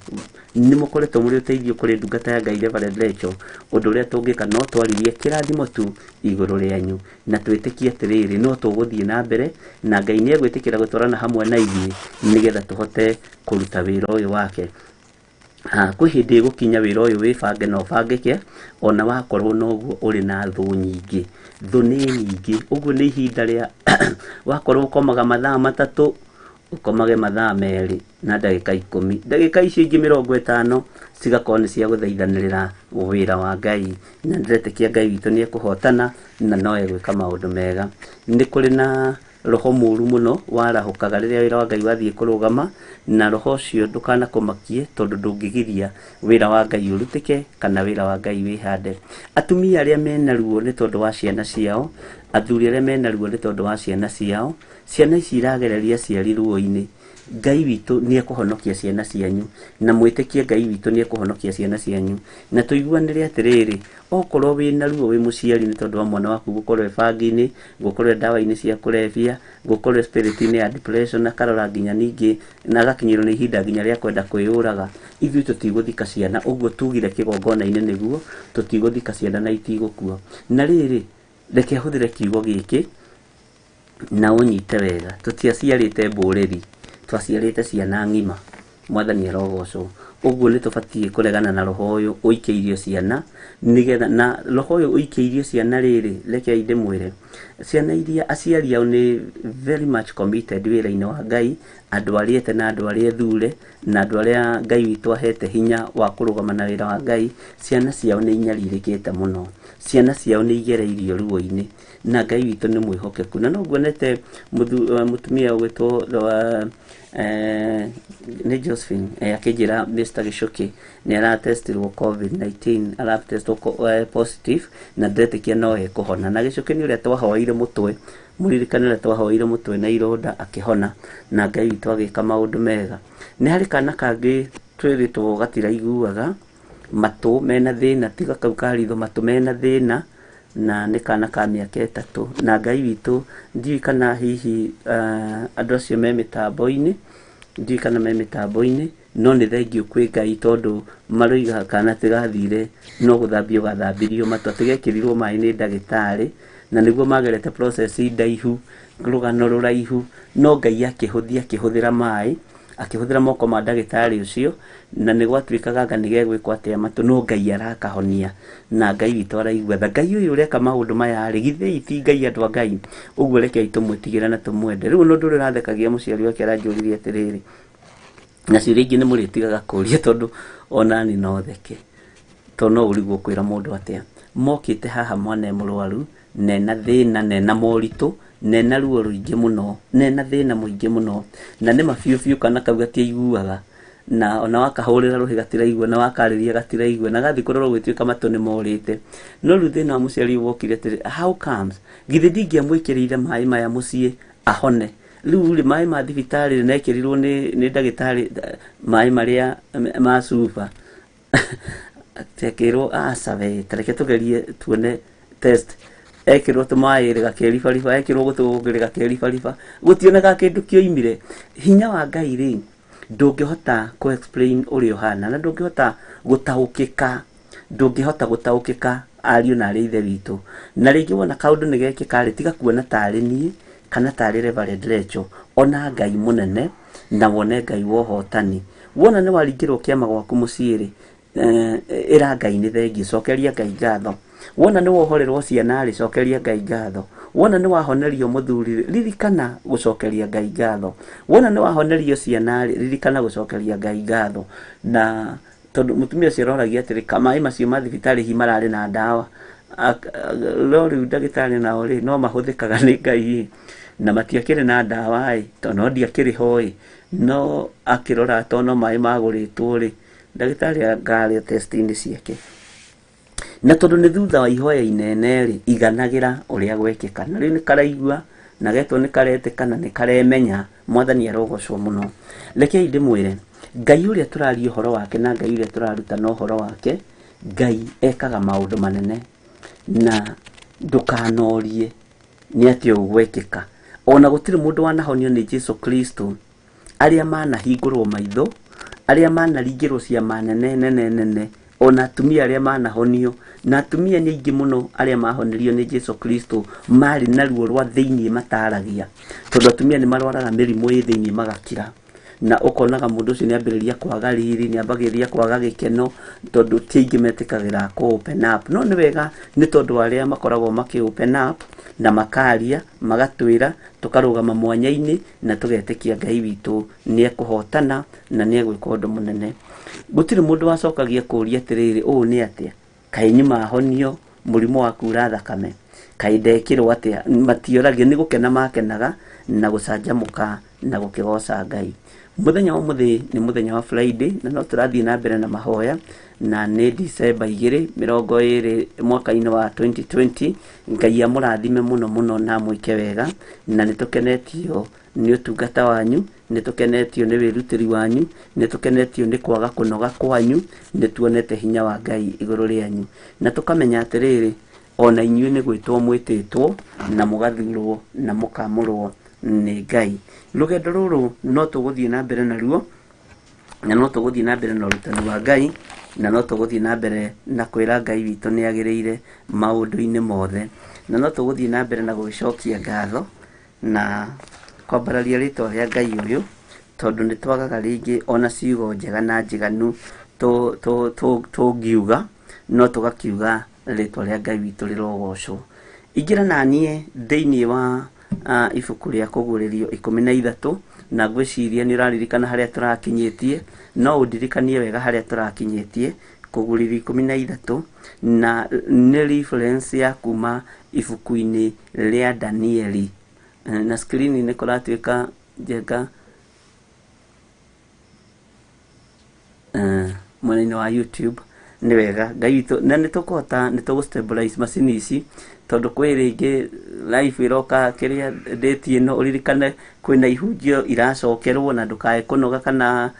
ni mukoretwo muri uteithio kuri ndungata ya Ngai Reverend Lecho undu uria tungika no twaririe kirathimo tu iguru rianyu na twitikie atiriri no tuguthie na mbere na Ngai ni egwitikira gutwarana hamwe na ithuĩ nigetha tuhote kuruta wira uyu wake kwi hindi igukinya wira uyu wibange na ubangike ona wakorwo noguo uri na thu nyingi thu ni nyingi uguo ni ihinda ria wakorwo ukomaga mathaa matatu ukomage mathaa meri na ndagika 10 ndagika icio ingi 50 cigakorwo ni cia guthaithanirira wira wa Ngai na ndiretikia Ngai witu ni ekuhotana na no egwika maundu mega ni kuri na roho muru muno warahukaga riria wira wa Ngai wathie kurugama na roho ucio ndukana kumakie tondu ndungigiria wira wa Ngai urutike kana wira wa Ngai wihande atumia aria mena ruo ni tondu wa ciana ciao athuri aria mena ruo ni tondu wa ciana ciao ciana ici iragereria ciari ruo-ini Ngai witu ni ekuhonokia ciana cianyu na mwitikie Ngai witu ni ekuhonokia ciana cianyu na tuiguanire atiriri okorwo wina ruo wi muciari ni tondu wa mwana waku gukorwo ebangi-ini gukorwo dawa-ini cia kulevya gukorwo spirit-ini ya depression na karora nginya ningi na gakinyirwo ni ihinda nginya ria kwenda kwiyuraga ithui tutiguthika ciana uguo tugire kigongona-ini niguo tutiguthika ciana na itigukua na riri reke huthire kiugo giki na unyite wega tutiaciarite mburiri twaciarite ciana ng'ima mwathani arogocwo uguo ni tubatie kuregana na roho uyu uikeirio ciana nigetha na roho uyu uikeirio ciana riri reke inde mwire ciana iria aciari ao ni very much committed wira-ini wa Ngai andu ariete na andu aria thure na andu aria Ngai witu ahete hinya wa kurugama na wira wa Ngai ciana ciao ni inyaririkite muno ciana ciao ni igereirio ruo-ini na Ngai witũ nĩ mwĩhokeku. Na no nguonete mũtumia ũgwĩtwo nĩ Josephine akĩnjĩra Mr. Gichuki nĩ aratestirwo COVID-19, aratestwo positive na ndetĩkia no ekũhona. Na Gichuki nĩ ũrĩa twahoeire mũtwe, mũririkane ũrĩa twahoeire mũtwe na ironda akĩhona, na Ngai witũ agĩka maũndũ mega. Nĩ harĩ kana kangĩ twĩrĩtwo gatiraiguaga, matũ mena thĩna, tiga kau karitho, matũ mena thĩna, na nĩ kana ka mĩaka 3, na Ngai witũ ndiũĩ kana hihi andũ acio me mĩtambo-inĩ, ndiũĩ kana me mĩtambo-inĩ, no nĩ thengiũ kwĩ Ngai tondũ maroiga kana tigathire no gũthambio gathambirio matũ, atigekĩrirwo maĩ nĩ ndagĩtarĩ, na nĩguo magerete process ndaihu, rũgano rũraihu, no Ngai akĩhũthĩra maĩ, akĩhũthĩra moko ma ndagĩtarĩ ũcio, na nĩ gwatuĩkaga anga nĩ gegwĩkwo atĩa matũ, no Ngai arakahonia, na Ngai witũ araigua tha. Ngai ũyũ ũreka maũndũ maya rĩ, githĩ ti Ngai andũ a Ngai? Ũguo rekei tũmwĩtigĩre na tũmwende. Rĩu no ndũrĩ rathekagia mũciari wake aranjũririe atĩrĩrĩ, na ciũria ingĩ nĩ mũrĩtigaga kũũria tondũ onani no theke, tondũ no ũrigwo kwĩra mũndũ atĩa. Mokĩte haha mwana mũrwaru, nena thĩna, nena moritũ, nena ruo rũingĩ mũno, nena thĩna mũingĩ mũno, na nĩ mabiũ kana kau gatiaiguaga, na ona wakahũrĩra rũhĩ gatiraigua, na wakarĩria gatiraigua, na gathi kũrorwo gwĩtuĩka matũ nĩ morĩte. No rĩu thĩna wa mũciari wokire atĩrĩ, how comes githĩ ndingĩamwĩkĩrĩire maĩ maya mũciĩ ahone? Rĩu rĩ maĩ ma thibitarĩ nekĩrirwo nĩ ndagĩtarĩ, maĩ marĩa ma cuba tekĩrwo aca we, tareke tũgerie tuone test, ekĩrwo tũmaĩ gakĩribariba, ekĩrwo gũtũ gakĩribariba, gũtioneka kĩndũ kĩoimire. Hinya wa Ngai rĩ, ndũngĩhota ku explain ũrĩa ũhana, na ndũngĩhota gũtaũkĩka ariũ na arĩ ithe witũ. Na rĩngĩ wona kaũndũ nĩ gekĩka rĩ, tiga kuona tarĩ niĩ kana tarĩ Reverend Rachel, ona Ngai mũnene, na wone Ngai wa ũhotani. Wona nĩ waringĩrwo kĩama gwaku mũciĩ rĩ, ĩra Ngai nĩ thengiũ, cokeria Ngai ngatho. Wona nĩ wohorerwo ciana rĩ, cokeria Ngai ngatho. Wona nĩ wahonerio mũthuri, ririkana gũcokeria Ngai ngatho. Wona nĩ wahonerio ciana rĩ, ririkana gũcokeria Ngai ngatho. Na tondũ mũtumia ũcio aroragia atĩrĩ, maĩ macio ma thibitarĩ hi mararĩ na ndawa, no rĩu ndagĩtarĩ nao rĩ, no mahũthĩkaga nĩ Ngai, na matiakĩrĩ na ndawa ĩ, tondũ no ndiakĩrĩ ho ĩ, no akĩrora tondũ no maĩ magũrĩtwo rĩ, ndagĩtarĩ ngarĩ testi-inĩ ciake. Na tondũ nĩ thutha wa ihoya inene rĩ, iganagĩra ũrĩa gwekĩka. Na rĩu nĩ karaigua, na getwo nĩ karetĩka na nĩ karemenya, Mwathani arogocwo mũno. Rekei ndĩmwĩre, Ngai ũrĩa tũraria ũhoro wake na Ngai ũrĩa tũraruta na ũhoro wake, Ngai ekaga maũndũ manene, na ndũkanorie nĩ atĩa ũgwekĩka. Ona gũtirĩ mũndũ wanahonio nĩ Jesu Kristo, arĩa manahingũrwo maitho, arĩa manaringĩrwo ciama nene, ona atumia arĩa manahonio, na atumia nĩ aingĩ mũno arĩa mahonirio nĩ Jesu Kristo marĩ na ruo rwa thĩinĩ mataragia, tondũ atumia nĩ marwaraga mĩrimũ ĩ thĩinĩ magakira, na ũkonaga mũndũ ũcio nĩ ambĩrĩria kwaga riri, nĩ ambagĩrĩria kwaga gĩkeno, tondũ ti aingĩ metĩkagĩra kũ open up. No nĩ wega nĩ tondũ arĩa makoragwo makĩ open up na makaria, magatwĩra, tũkarũgama mwanya-inĩ na tũgetĩkia Ngai witũ nĩ ekũhotana na nĩ egwĩka ũndũ mũnene. Gũtirĩ mũndũ wacokagia kũũria atĩrĩrĩ, ũũ nĩ atĩa, kaĩ nyuma honio mũrimũ wa kuura thakame, kaĩ ndekĩrwo atĩa? Matioragia, nĩ gũkena makenaga na gũcanjamũka na gũkĩgoca Ngai. Mũthenya wa mũthĩ nĩ mũthenya wa Friday, na no tũrathiĩ na mbere na mahoya, na nĩ December 20 mwaka-inĩ wa 2020. Ngai amũrathime mũno na mwĩke wega, na nĩ tũkenetio nĩ ũtungata wanyu, nĩ tũkenetio nĩ wĩrutĩri wanyu, nĩ tũkenetio nĩ kwaga kũnoga kwanyu, nĩ tuonete hinya wa Ngai igũrũ rĩanyu, na tũkamenya atĩrĩrĩ, ona inyuĩ nĩ gwĩtwo mwĩtĩtwo na mũgathurwo na mũkamũrwo nĩ Ngai. Rũgendo rũrũ no tũgũthiĩ na mbere naruo, na no tũgũthiĩ na mbere na ũrutani wa Ngai, na no tũgũthiĩ na mbere na kwĩra Ngai witũ nĩ agĩrĩire maũndũ-inĩ mothe, na no tũgũthiĩ na mbere na gũgĩcokia ngatho na kwambararia rĩtwa rĩa Ngai ũyũ, tondũ nĩ twagaga rĩngĩ ona ciugo njega na njiganu tũngiuga, no tũgakiuga rĩtwa rĩa Ngai witũ rĩrogocwo. Ingĩra naniĩ thĩinĩ wa ibuku rĩa kũguũrĩrio 13, na ngwĩciria nĩ ũraririkana harĩa tũrakinyĩtie, no ũndirikanie wega harĩa tũrakinyĩtie, kũgũrĩrio 13 na nĩ reference ya kuma ibuku-inĩ rĩa Danieli. Na screen nĩ kũratuĩka njega mwena-inĩ wa YouTube. Nĩ wega Ngai witũ, na nĩ tũkũ stabilize macini ici, tondũ kwĩ rĩngĩ live iroka kĩrĩa date ĩno ũririkane kwĩna ihunjio iracokerwo na ndũkae kũnoga kana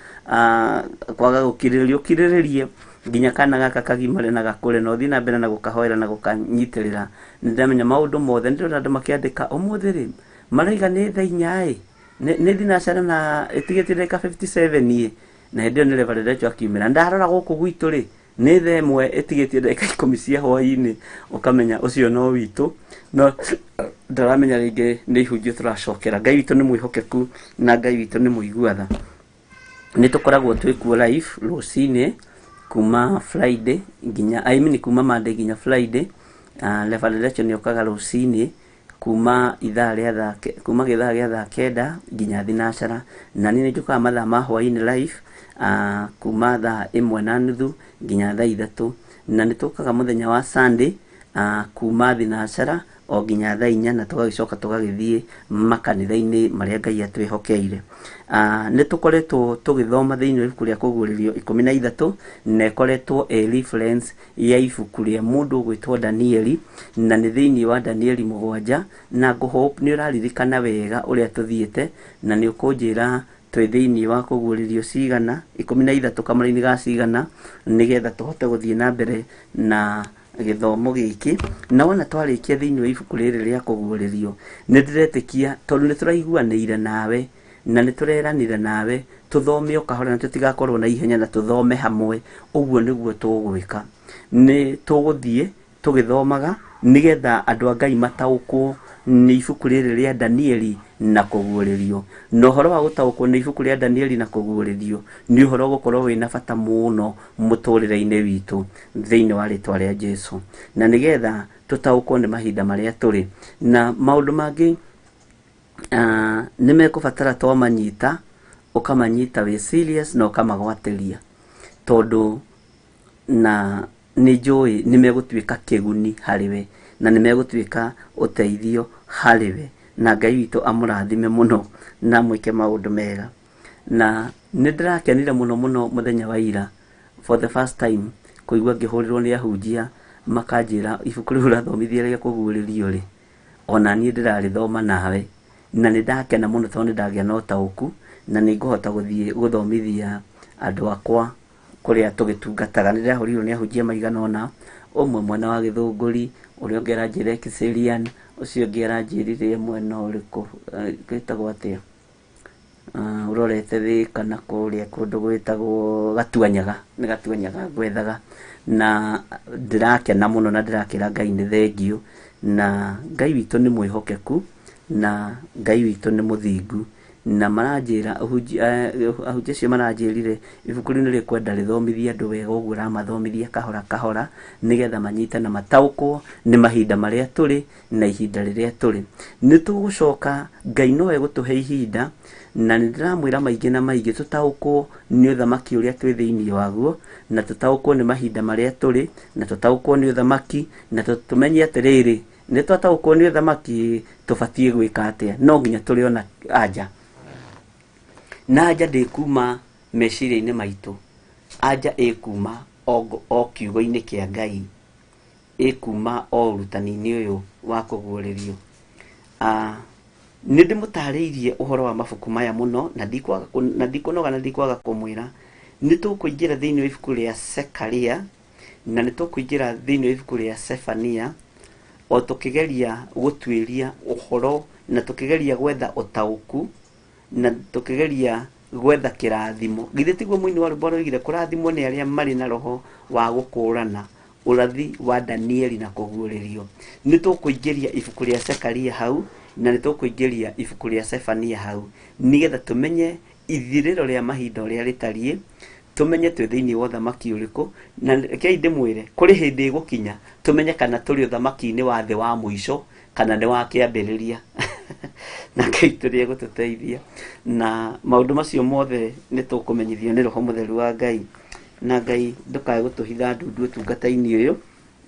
kwaga gũkirĩrĩrie nginya kana gaka kagimare na gakũre na ũthiĩ na mbere na gũkahoera na gũkanyitĩrĩra. Nĩ ndamenya maũndũ mothe, nĩ ndĩrona andũ makĩandĩka ũmũthĩ rĩ maraiga nĩ thaa 4 nĩ thinacara na ĩtigĩtie ndagĩka 57 na hĩndĩ ĩyo nĩ Reverend Rachel akiumĩra. Ndarora gũkũ gwitũ rĩ nĩ thaa 1 ĩtigĩtie ndagĩka 10 cia hwaĩ-inĩ, ũkamenya ũcio no witũ, no ndaramenya rĩngĩ nĩ ihunjio tũracokera. Ngai witũ nĩ mwĩhokeku na Ngai witũ nĩ mũiguatha. Nĩ tũkoragwo twĩkuo live rũcinĩ kuma Friday nginya kuma Monday nginya Friday. Reverend Rachel nĩ okaga rũcinĩ kuma gĩthaa gĩa thaa 9 nginya thinacara, na niĩ nĩ njũkaga mathaa ma hwaĩ-inĩ live kuma thaa 1:30 nginya thaa 3, na nĩ tũkaga mũthenya wa Sunday kuma thinacara o nginya thaa 4 na tũgagĩcoka tũgagĩthiĩ makanitha-inĩ marĩa Ngai atwĩhokeire. Nĩ tũkoretwo tũgĩthoma thĩinĩ wa ibuku rĩa kũguũrĩrio 13 na ĩkoretwo reference ya ibuku rĩa mũndũ ũgwĩtwo Danieli, na nĩ thĩinĩ wa Danieli 7, na ngũhope nĩ ũraririkana wega ũrĩa tũthiĩte na nĩ ũkũnjĩra twĩ thĩinĩ wa kũguũrĩrio cigana 13 kamũra-inĩ ga cigana, nĩgetha tũhote gũthiĩ na mbere na gĩthomo gĩkĩ. Na wona twarĩkia thĩinĩ wa ibuku rĩrĩ rĩa kũguũrĩrio, nĩ ndĩretĩkia tondũ nĩ tũraiguanĩire nawe na nĩ tũreranire nawe tũthome o kahora na tũtigakorwo na ihenya na tũthome hamwe. Ũguo nĩguo tũgwĩka, nĩ tũgũthiĩ tũgĩthomaga nĩgetha andũ a Ngai mataũkwo nĩ ibuku rĩrĩ rĩa Danieli na kũguũrĩrio. Na ũhoro wa gũtaũkwo nĩ ibuku rĩa Danieli na kũguũrĩrio nĩ ũhoro gũkorwo wĩna bata mũno mũtũrĩre-inĩ witũ thĩinĩ wa rĩtwa rĩa Jesũ, na nĩgetha tũtaũkwo nĩ mahinda marĩa tũrĩ. Na maũndũ mangĩ nĩ mekũbatara twamanyita, ũkamanyita wĩ serious na ũkamagwatĩria, tondũ na nĩ njũĩ nĩ megũtuĩka kĩguni harĩwe na nĩ megũtuĩka ũteithio harĩwe, na Ngai witũ amũrathime mũno na mwĩke maũndũ mega. Na nĩ ndĩrakenire mũno mũthenya wa ira for the first time kũigua ngĩhũrĩrwo nĩ ahunjia makanjĩra ibuku rĩu ũrathomithia rĩa kũguũrĩrio rĩ, ona niĩ ndĩrarĩthoma nawe, na nĩ ndakena mũno tondũ nĩ ndagĩa na ũtaũku na nĩ ngũhota gũthiĩ gũthomithia andũ akwa kũrĩa tũgĩtungataga. Nĩ ndĩrahũrĩirwo nĩ ahunjia maigana ũna, ũmwe mwena wa Gĩthũngũri, ũrĩa ũngĩ aranjĩrire Kiserian, ũcio ũngĩ aranjĩrire mwena ũrĩkũ gwĩtagwo atĩa, ũrorete Thĩka na kũrĩa kũndũ gwĩtagwo Gatuanyaga, nĩ Gatuanyaga ngwethaga. Na ndĩrakena mũno na ndĩrakĩra Ngai nĩ thengio, na Ngai witũ nĩ mwĩhokeku na Ngai witũ nĩ mũthingu. Na maranjĩra ahunjia acio maranjĩrire ibuku rĩu nĩ rĩkwenda rĩthomithie andũ wega, ũguo ramathomithia kahora kahora nĩgetha manyite na mataũkwo nĩ mahinda marĩa tũrĩ na ihinda rĩrĩa tũrĩ. Nĩ tũgũcoka, Ngai nowe gũtũhe ihinda, na nĩ ndĩramwĩra maingĩ na maingĩ tũtaũkwo nĩ ũthamaki ũrĩa twĩ thĩinĩ waguo, na tũtaũkwo nĩ mahinda marĩa tũrĩ, na tũtaũkwo nĩ ũthamaki, na tũmenye atĩrĩrĩ, nĩ twataũkwo nĩ ũthamaki tũbatiĩ gwĩka atĩa. No nginya tũrĩ ona anja, na anja ndĩkuma meciria-inĩ maitũ, anja ĩkuma o kiugo-inĩ kĩa Ngai, ĩkuma o ũrutani-inĩ ũyũ wa kũguũrĩrio. Nĩ ndĩmũtarĩirie ũhoro wa mabuku maya mũno na ndikũnoga na ndikwaga kũmwĩra. Nĩ tũkũingĩra thĩinĩ wa ibuku rĩa Zekaria na nĩ tũkũingĩra thĩinĩ wa ibuku rĩa Zefania, o tũkĩgeria gũtuĩria ũhoro na tũkĩgeria gwetha ũtaũku na tũkĩgeria gwetha kĩrathimo. Githĩ tiguo mũini wa rwĩmbo aroigire kũrathimwo nĩ arĩa marĩ na roho wa gũkũũrana ũrathi wa Danieli na kũguũrĩrio. Nĩ tũkũingĩria ibuku rĩa Zekaria hau na nĩ tũkũingĩria ibuku rĩa Zefania hau, nĩgetha tũmenye ithirĩro rĩa mahinda ũrĩa rĩtariĩ, tũmenye twĩ thĩinĩ wa ũthamaki ũrĩkũ, na kĩai ndĩmwĩre kũrĩ hĩndĩ ĩgũkinya tũmenye kana tũrĩ ũthamaki-inĩ wa thĩ wa mũico kana nĩ wa kĩambĩrĩria. Na Ngai tũrĩ gũtũteithia, na maũndũ macio mothe nĩ tũkũmenyithio nĩ Roho Mũtheru wa Ngai na Ngai ndukae gutuhitha ndundu utungata-ini uyu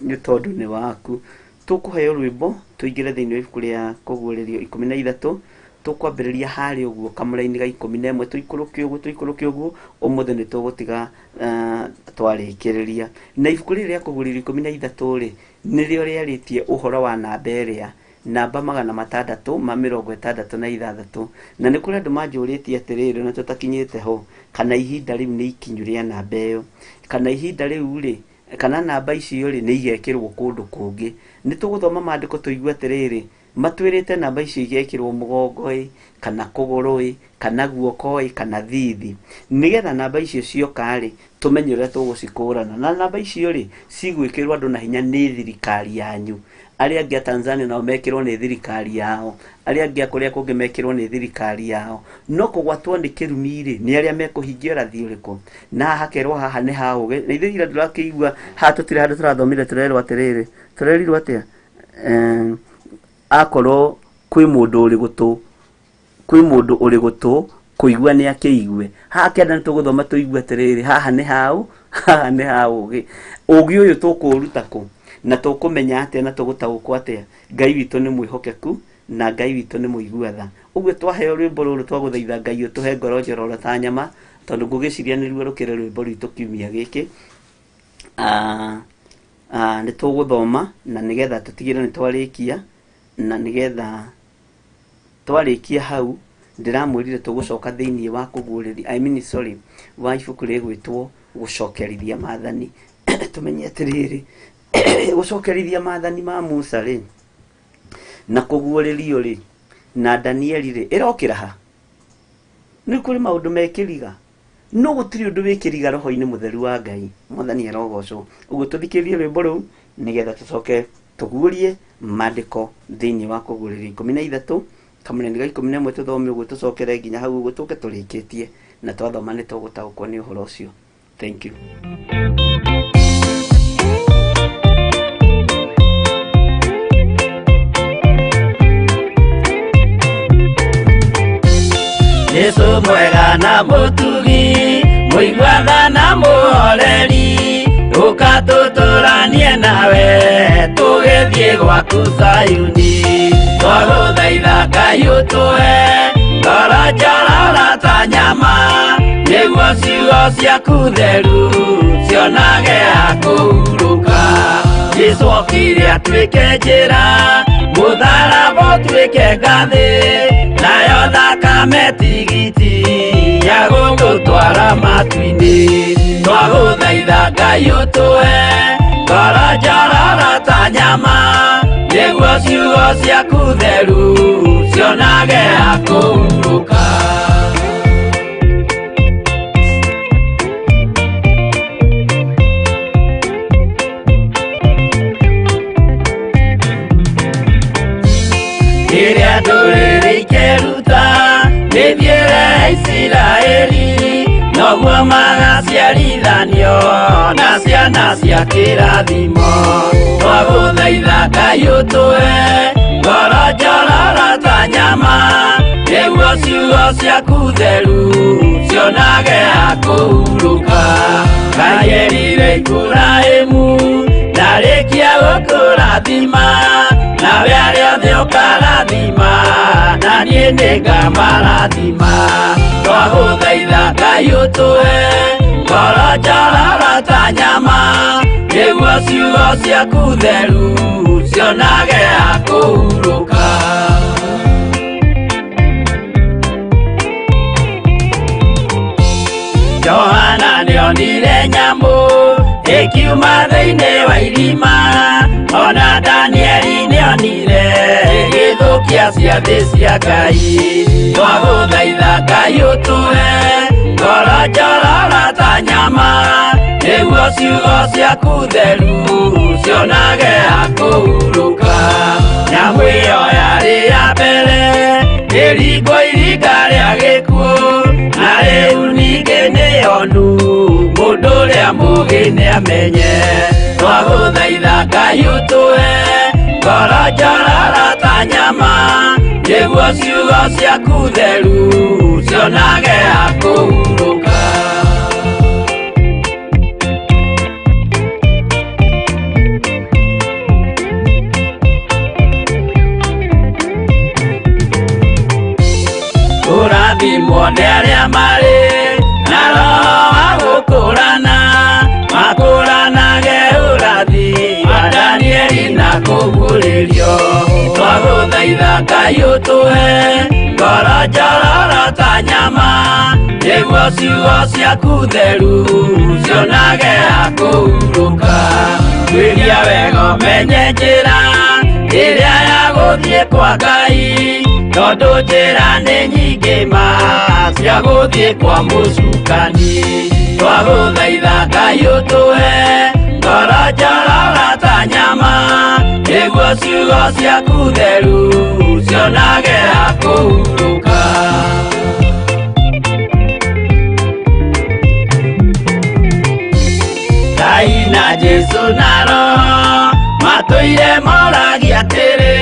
ni tondu ni waku. Tukuheo rwimbo tuingire thiini wa ibuku ria kuguurerio 13 tukwambiriria hari uguo kamura-ini ga 11 tuikuruke uguo umuthi ni tugutiga twarikiriria na ibuku ria kuguurerio 13 ri nirio riaritie uhoro wa namba iria namba 666 na ni kuri andu manjuritie atiriri na tutakinyite ho kana ihinda riu ni ikinyu ria namba iyo kana ihinda riu ri kana namba icio ri ni igekirwo kundu kungi. Ni tuguthoma maandiko tuigua atiriri matwirite namba icio igekirwo mugongo kana kuguru kana guoko kana thithi nigetha namba icio cioka ri tumenye uria tugucikurana na namba icio ri cigwikirwo andu na hinya ni thirikari yanyu. Aria angi a Tanzania nao mekirwo ni thirikari yao, aria angi akuria kungi mekirwo ni thirikari yao, no kugwatwo ni kirumi ri ni aria mekuhingia rathi uriku na hakerwo haha ni hauge na ithe ira ndurakiigua ha tutire handu turathomire turerwo atiriri turerirwo atia akorwo kwi mundu uri gutu kuigua ni akiigue ha kenda nituguthoma tuigua atiriri haha ni hauge ugi uyu tukuruta ku na tukumenya atia na tugutaukwo atia. Ngai witu ni mwihokeku na Ngai witu ni muiguatha. Uguo twaheo rwimbo ruru twaguthaitha Ngai utuhe ngoro njororo ta nyama tondu ngugiciria ni ruo rukire rwimbo rwitu kiumia giki ni tuguthoma na nigetha tutigire ni twarikia na nigetha twarikia hau ndiramwirire tugucoka thiini wa kuguuriri wa ibuku rigwitwo gucokerithia maathani tumenye atiriri gucokerithia maathani ma Musa ri na kuguuririo ri na Danieli ri irokira ha ni kuri maundu mekiriga no gutiri undu wikiriga roho-ini mutheru wa Ngai mwathani arogocwo. Uguo tuthikirie rwimbo ru nigetha tucoke tuguurie maandiko thiini wa kuguuririo 13 kamureni ga 11 tuthome uguo tucokere nginya hau uguo tuke turikitie na twathoma ni tugutaukwo ni uhoro ucio. Thank you. Yesu mwega na mutugi muiguatha na muhoreri ukatuturanie nawe tugithie gwaku Sayuni twaguthaitha Ngai utuhe ngoro njororo ta nyama niguo ciugo ciaku theru cionage akuhuruka. Yesu okire atuike njira mutharaba utuike ngathi nayo thakame tigiti ya gugutwara matu-ini twaguthaitha Ngai utuhe ngoro njororo ta nyama niguo ciugo ciaku theru cionage akuhuruka. Iria nduriri ikeruta nithiire Isiraeli noguo magaciarithanio na ciana cia kirathimo twaguthaitha Ngai utuhe ngoro njororo ta nyama niguo ciugo ciaku theru cionage akuhuruka. Ngai erire Iburaimu ndarikia gukurathima nawe aria othe ukarathima na niĩ nĩngamarathima. Twaguthaitha Ngai utuhe ngoro njororo ta nyama niguo ciugo ciaku theru cionage akuhuruka. Johana nĩonire nyamu ikiuma thĩinĩ wa irima ona Danieli nĩonire igĩthũkia ciathĩ cia Ngai. Twaguthaitha Ngai utuhe ngoro njororo ta nyama niguo ciugo ciaku theru cionage akuhuruka. Nyamũ ĩyo yarĩ ya mbere ĩringwo iringa rĩa gĩkuũ na rĩu ningĩ nĩyonu mũndũ ũrĩa mũũgĩ nĩamenye. Twaguthaitha Ngai utuhe ngoro njororo ta nyama niguo ciugo ciaku theru cionage akuhuruka. wone arĩa marĩ na roho wa gũkũrana makũranage ũrathi wa Danieli na kũguũrĩrio twagũthaitha Ngai ũtũhe ngoro njororo ta nyama nĩguo ciugo ciaku theru cionage akũhurũka kwĩria wega ũmenye njĩra ĩrĩa ya gũthiĩ kwa Ngai tondũ njĩra nĩ nyingĩ ma cia gũthiĩ kwa mũcukani twagũthaitha Ngai ũtũhe ngoro njororo ta nyama nĩguo ciugo ciaku theru cionage akũhurũka Ngai na Jesu na Roho matũire moragia atĩrĩ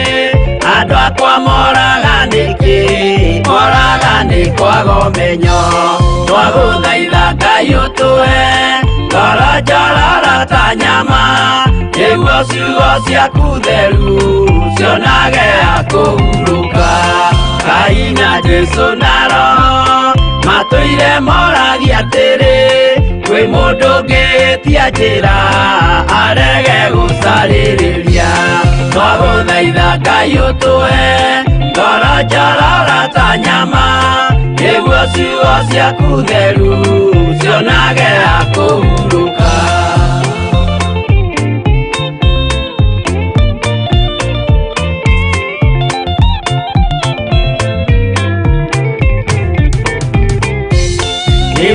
andũ akwa moraga nĩkĩ moraga nĩ kwaga ũmenyo twagũthaitha Ngai ũtũhe ngoro njororo ta nyama nĩguo ciugo ciaku theru cionage akũhurũka Ngai na Jesu na Roho matũire moragia atĩrĩ kwĩ mũndũ ũngĩtia njĩra arege gũcarĩrĩria twagũthaitha Ngai ũtũhe ngoro njororo ta nyama nĩguo ciugo ciaku theru cionage akũhurũka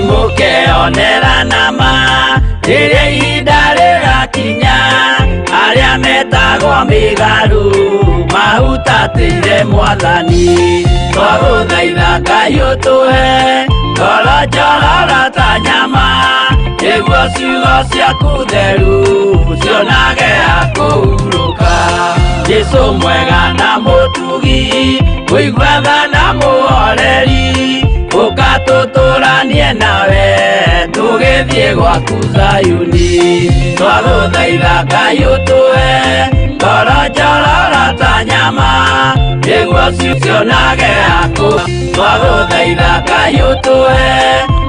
nimũkeonera nama rĩrĩa ihinda rĩgakinya arĩa metagwo mĩgarũ mahutatĩire Mwathani twagũthaitha Ngai ũtũhe ngoro njororo ta nyama nĩguo ciugo ciaku theru cionage akũhurũka Jesũ mwega na mũtugi mũigua tha na mũhoreri ũkatũtũranie nawe tũgĩthiĩ gwaku Zayuni twagũthaitha Ngai ũtũhe ngoro njororo ta nyama nĩguo cionage twagũthaitha Ngai ũtũhe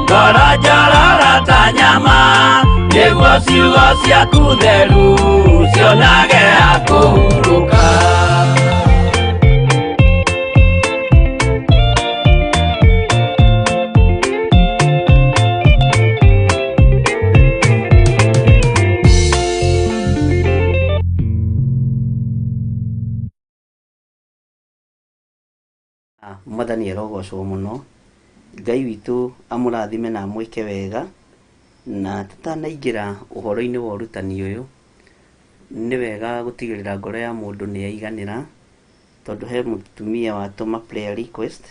ngoro njororo ta nyama nĩguo ciugo ciaku theru cionage akũhurũka Mwathani arogocwo mũno Ngai witũ amũrathime na mwĩke wega na tũtanaingĩra ũhoro-inĩ wa ũrutani ũyũ nĩ wega gũtigĩrĩra ngoro ya mũndũ nĩ yaiganĩra tondũ he mũtumia watũma prayer request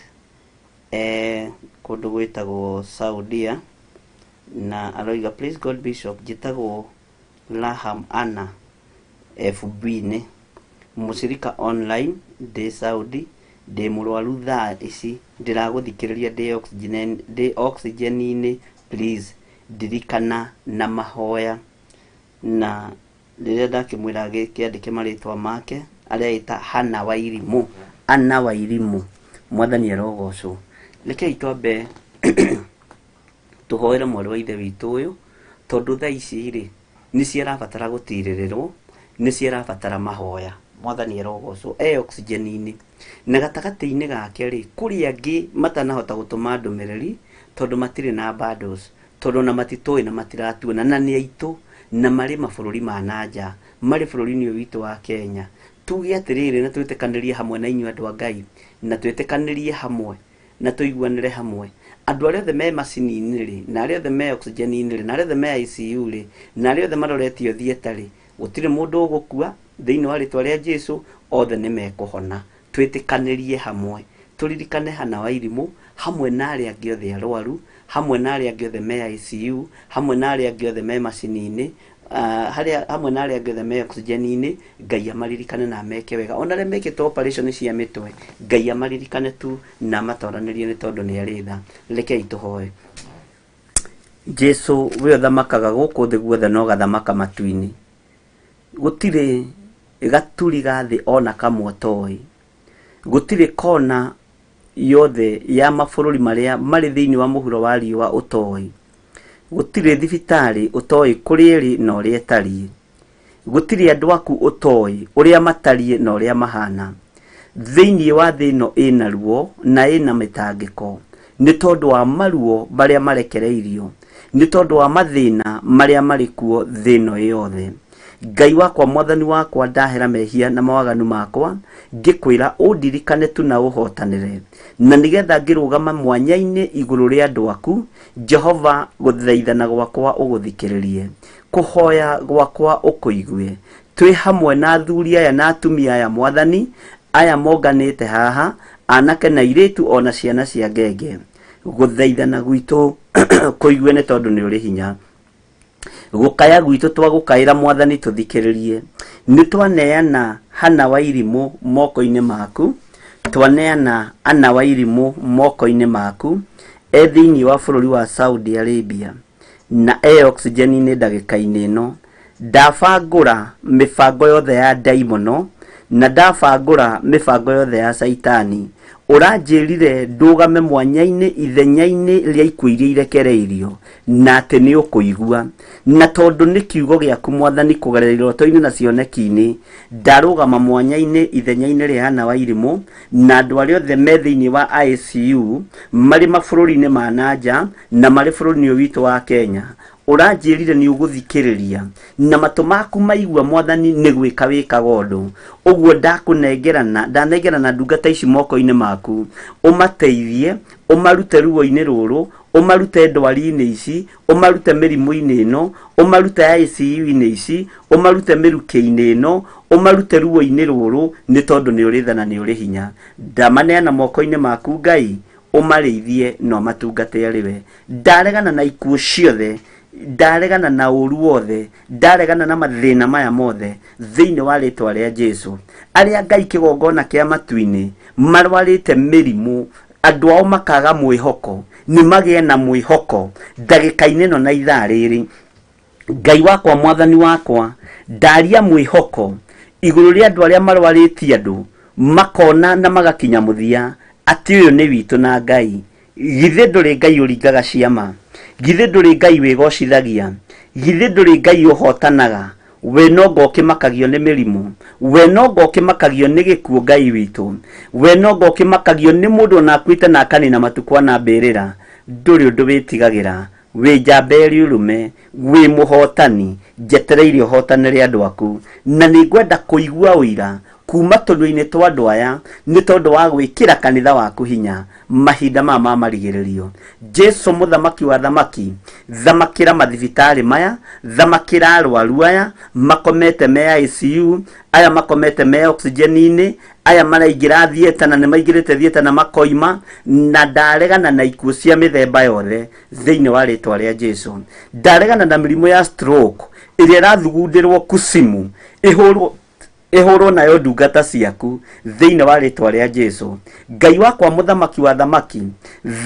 kũndũ gwĩtagwo Saudia na aroiga praise God Bishop njĩtagwo Raham Anna FB-inĩ mũcirika online ndĩ Saudi ndĩ mũrwaru thaa ici ndĩragũthikĩrĩria ndĩ oxygen-inĩ please ndirikana na mahoya na rĩrĩa ndakĩmwĩra gĩkĩandĩke marĩtwa make areita Hana Wairimu Anna Wairimu Mwathani arogocwo rekei twambe tũhoere mwarĩ wa ithe witũ ũyũ tondũ thaa ici rĩ nĩ ciarabatara gũtirĩrĩrwo nĩ ciarabatara mahoya Mwathani arogocwo oxygen-inĩ na gatagatĩ-inĩ gake rĩ kũrĩ angĩ matanahota gũtũma ndũmĩrĩri tondũ matirĩ na bundles tondũ na matitũĩ na matiratuona na nĩ aitũ na marĩ mabũrũri ma nanja marĩ bũrũri-inĩ ũyũ witũ wa Kenya tuge atĩrĩrĩ na twĩtĩkanĩrie hamwe na inyuĩ andũ a Ngai na twĩtĩkanĩrie hamwe na tũiguanĩre hamwe andũ arĩa othe me macini-inĩ rĩ na arĩa othe me oxygen-inĩ rĩ na arĩa othe me ICU rĩ na arĩa othe maroretio theater rĩ gũtirĩ mũndũ ũgũkua thĩinĩ wa rĩtwa rĩa Jesũ othe nĩ mekũhona twĩtĩkanĩrie hamwe tũririkane Hana Wairimu hamwe na arĩa angĩ othe arwaru hamwe na arĩa angĩ othe me ICU hamwe na arĩa angĩ othe me macini-inĩ hamwe na arĩa angĩ othe me oxygen-inĩ Ngai amaririkane na meke wega ona arĩa mekĩte operation cia mĩtwe Ngai amaririkane tu na matoranĩrie nĩ tondũ nĩ arĩ tha rekei tũhoe Jesũ we ũthamakaga gũkũ thĩ guothe no gathamaka matu-inĩ gũtirĩ gaturi ga thĩ ona kamwe toĩ gũtirĩ kona yothe ya mabũrũri marĩa marĩ thĩinĩ wa mũhuro wa riũa ũtoĩ. Gũtirĩ thibitarĩ ũtoĩ kũrĩa ĩrĩ na ũrĩa ĩtariĩ. Gũtirĩ andũ aku ũtoĩ ũrĩa matariĩ na ũrĩa mahana. Thĩinĩ wa thĩ ĩno ĩna ruo na ĩna mĩtangĩko nĩ tondũ wa maruo marĩa marekereirio, nĩ tondũ wa mathĩna marĩa marĩ kuo thĩ ĩno yothe. Ngai wakwa mwathani wakwa ndahera mehia na mawaganu makwa, ngĩkwĩra ũndirikane tu na ũhotanĩre, na nĩgetha ngĩrũgama mwanya-inĩ igũrũ rĩa andũ aku, Jehova, gũthaithana gwakwa ũgũthikĩrĩrie, kũhoya gwakwa ũkũigue. Twĩ hamwe na athuri aya na atumia aya mwathani, aya monganĩte haha, anake na airĩtu ona ciana cia ngenge. Gũthaithana gwitũ kũigue nĩ tondũ nĩ ũrĩ hinya. Gũkaya gwitũ twagũkaĩra mwathani tũthikĩrĩrie. Nĩ twaneana Hana wa Irimũ moko-inĩ maku, twaneana Ana wa Irimũ moko-inĩ maku, thĩinĩ wa bũrũri wa Saudi Arabia, na oxygen-inĩ ndagĩka-inĩ ĩno. Ndabangũra mĩbango yothe ya ndaimono, na ndabangũra mĩbango yothe ya Saitani. Ũranjĩrire ndũgame mwanya-inĩ ithenya-inĩ rĩa ikuũ iria irekereirio, na atĩ nĩ ũkũigua. Na tondũ nĩ kiugo gĩaku mwathani kũgerera iroto-inĩ na cioneki-inĩ, ndarũgama mwanya-inĩ ithenya-inĩ rĩa Hana wa Irimũ, na andũ arĩa othe me thĩinĩ wa ICU marĩ mabũrũri-inĩ ma nanja na marĩ bũrũri-inĩ witũ wa Kenya. Ũranjĩrire nĩ ũgũthikĩrĩria, na matũ maku maigua mwathani nĩ gwĩka wĩkaga ũndũ. Ũguo ndanengerana ndungata ici moko-inĩ maku, ũmateithie, ũmarute ruo-inĩ rũrũ, ũmarute ndwari-inĩ ici, ũmarute mĩrimũ-inĩ ĩno, ũmarute ICU-inĩ ici, ũmarute mĩrukĩ-inĩ ĩno, ũmarute ruo-inĩ rũrũ, nĩ tondũ nĩ ũrĩ tha na nĩ ũrĩ hinya. Ndamaneana moko-inĩ maku Ngai, ũmarĩithie na ũmatungate arĩ we. Ndaregana na ikuũ ciothe, ndaregana na ũru wothe, ndaregana na mathĩna maya mothe thĩinĩ wa rĩtwa rĩa Jesũ. Arĩa Ngai kĩgongona kĩa matu-inĩ marwarĩte mĩrimũ, andũ ao makaga mwĩhoko, nĩ magĩe na mwĩhoko ndagĩka-inĩ ĩno na ithaa rĩrĩ. Ngai wakwa mwathani wakwa, ndaria mwĩhoko igũrũ rĩa andũ arĩa marwarĩtie andũ, makona na magakinya mũthia atĩ ũyũ nĩ witũ na Ngai. Githĩ ndũrĩ Ngai ũringaga ciama? Githĩ ndũrĩ Ngai wĩgocithagia? Githĩ ndũrĩ Ngai ũhotanaga? We no ngokĩmakagio nĩ mĩrimũ, we no ngokĩmakagio nĩ gĩkuũ Ngai witũ, we no ngokĩmakagio nĩ mũndũ ona akuĩte na akanina matukũ na mbĩrĩra. Ndũrĩ ũndũ wĩtigagĩra, wĩ njamba ũrũme, wĩ mũhotani, njetereire ũhotanĩre andũ aku, na nĩ ngwenda kũigua ũira kuma tũnua-inĩ twa andũ aya, nĩ tondũ wa gwĩkĩra kanitha waku hinya mahinda maya ma marigĩrĩrio. Jesũ mũthamaki wa thamaki, thamakĩra mathibitarĩ maya, thamakĩra arwaru aya makomete me ICU, aya makomete me oxygen-inĩ, aya maraingĩra thieta na nĩ maingĩrĩte thieta na makoima, na ndaregana na ikuũ cia mĩthemba yothe thĩinĩ wa rĩtwa rĩa Jesũ. Ndaregana na mĩrimũ ya stroke ĩrĩa ĩrathugundĩrwo kusimu, ihũrwo nayo ndungata ciaku thĩinĩ wa rĩtwa rĩa Jesũ. Ngai wakwa mũthamaki wa thamaki,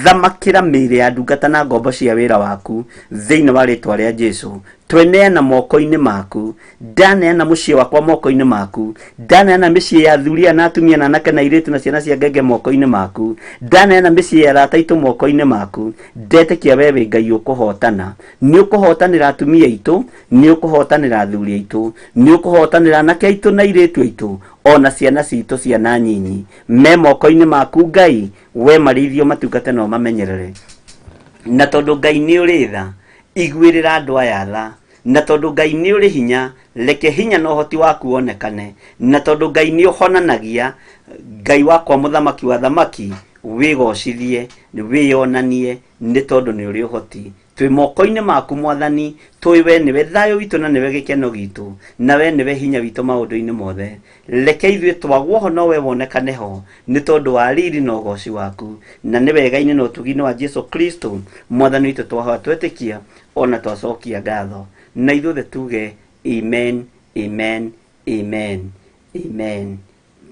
thamakĩra mĩĩrĩ ya ndungata na ngombo cia wĩra waku thĩinĩ wa rĩtwa rĩa Jesũ. Tweneana moko-inĩ maku, ndaneana mũciĩ wakwa moko-inĩ maku, ndaneana mĩciĩ ya athuri na atumia na anake na airĩtu na ciana cia ngenge moko-inĩ maku, ndaneana mĩciĩ ya arata aitũ moko-inĩ maku. Ndetĩkia we wĩ Ngai ũkũhotana, nĩ ũkũhotanĩra atumia aitũ, nĩ ũkũhotanĩra athuri aitũ, nĩ ũkũhotanĩra anake aitũ na airĩtu aitũ, ona ciana citũ ciana nyinyi me moko-inĩ maku Ngai. We marĩithio matungate no mamenyerere, na tondũ Ngai nĩ ũrĩ tha, iguĩrĩra andũ aya tha. Na tondũ Ngai nĩ ũrĩ hinya, reke hinya na ũhoti waku wonekane. Na tondũ Ngai nĩ ũhonanagia, Ngai wakwa mũthamaki wa thamaki, wĩgocithie, wĩonanie, nĩ tondũ nĩ ũrĩ ũhoti. Twĩ moko-inĩ maku mwathani, tũĩ we nĩwe thayũ witũ na nĩwe gĩkeno gitũ, na we nĩwe hinya witũ maũndũ-inĩ mothe. Reke ithuĩ twagwo ho no we wonekane ho, nĩ tondũ wa riri na ũgoci waku, na nĩ wega-inĩ na ũtugi-inĩ wa Jesũ Kristo mwathani witũ twahoya twetĩkia ona twacokia ngatho. Na ithuothe tuge amen, amen, amen, amen.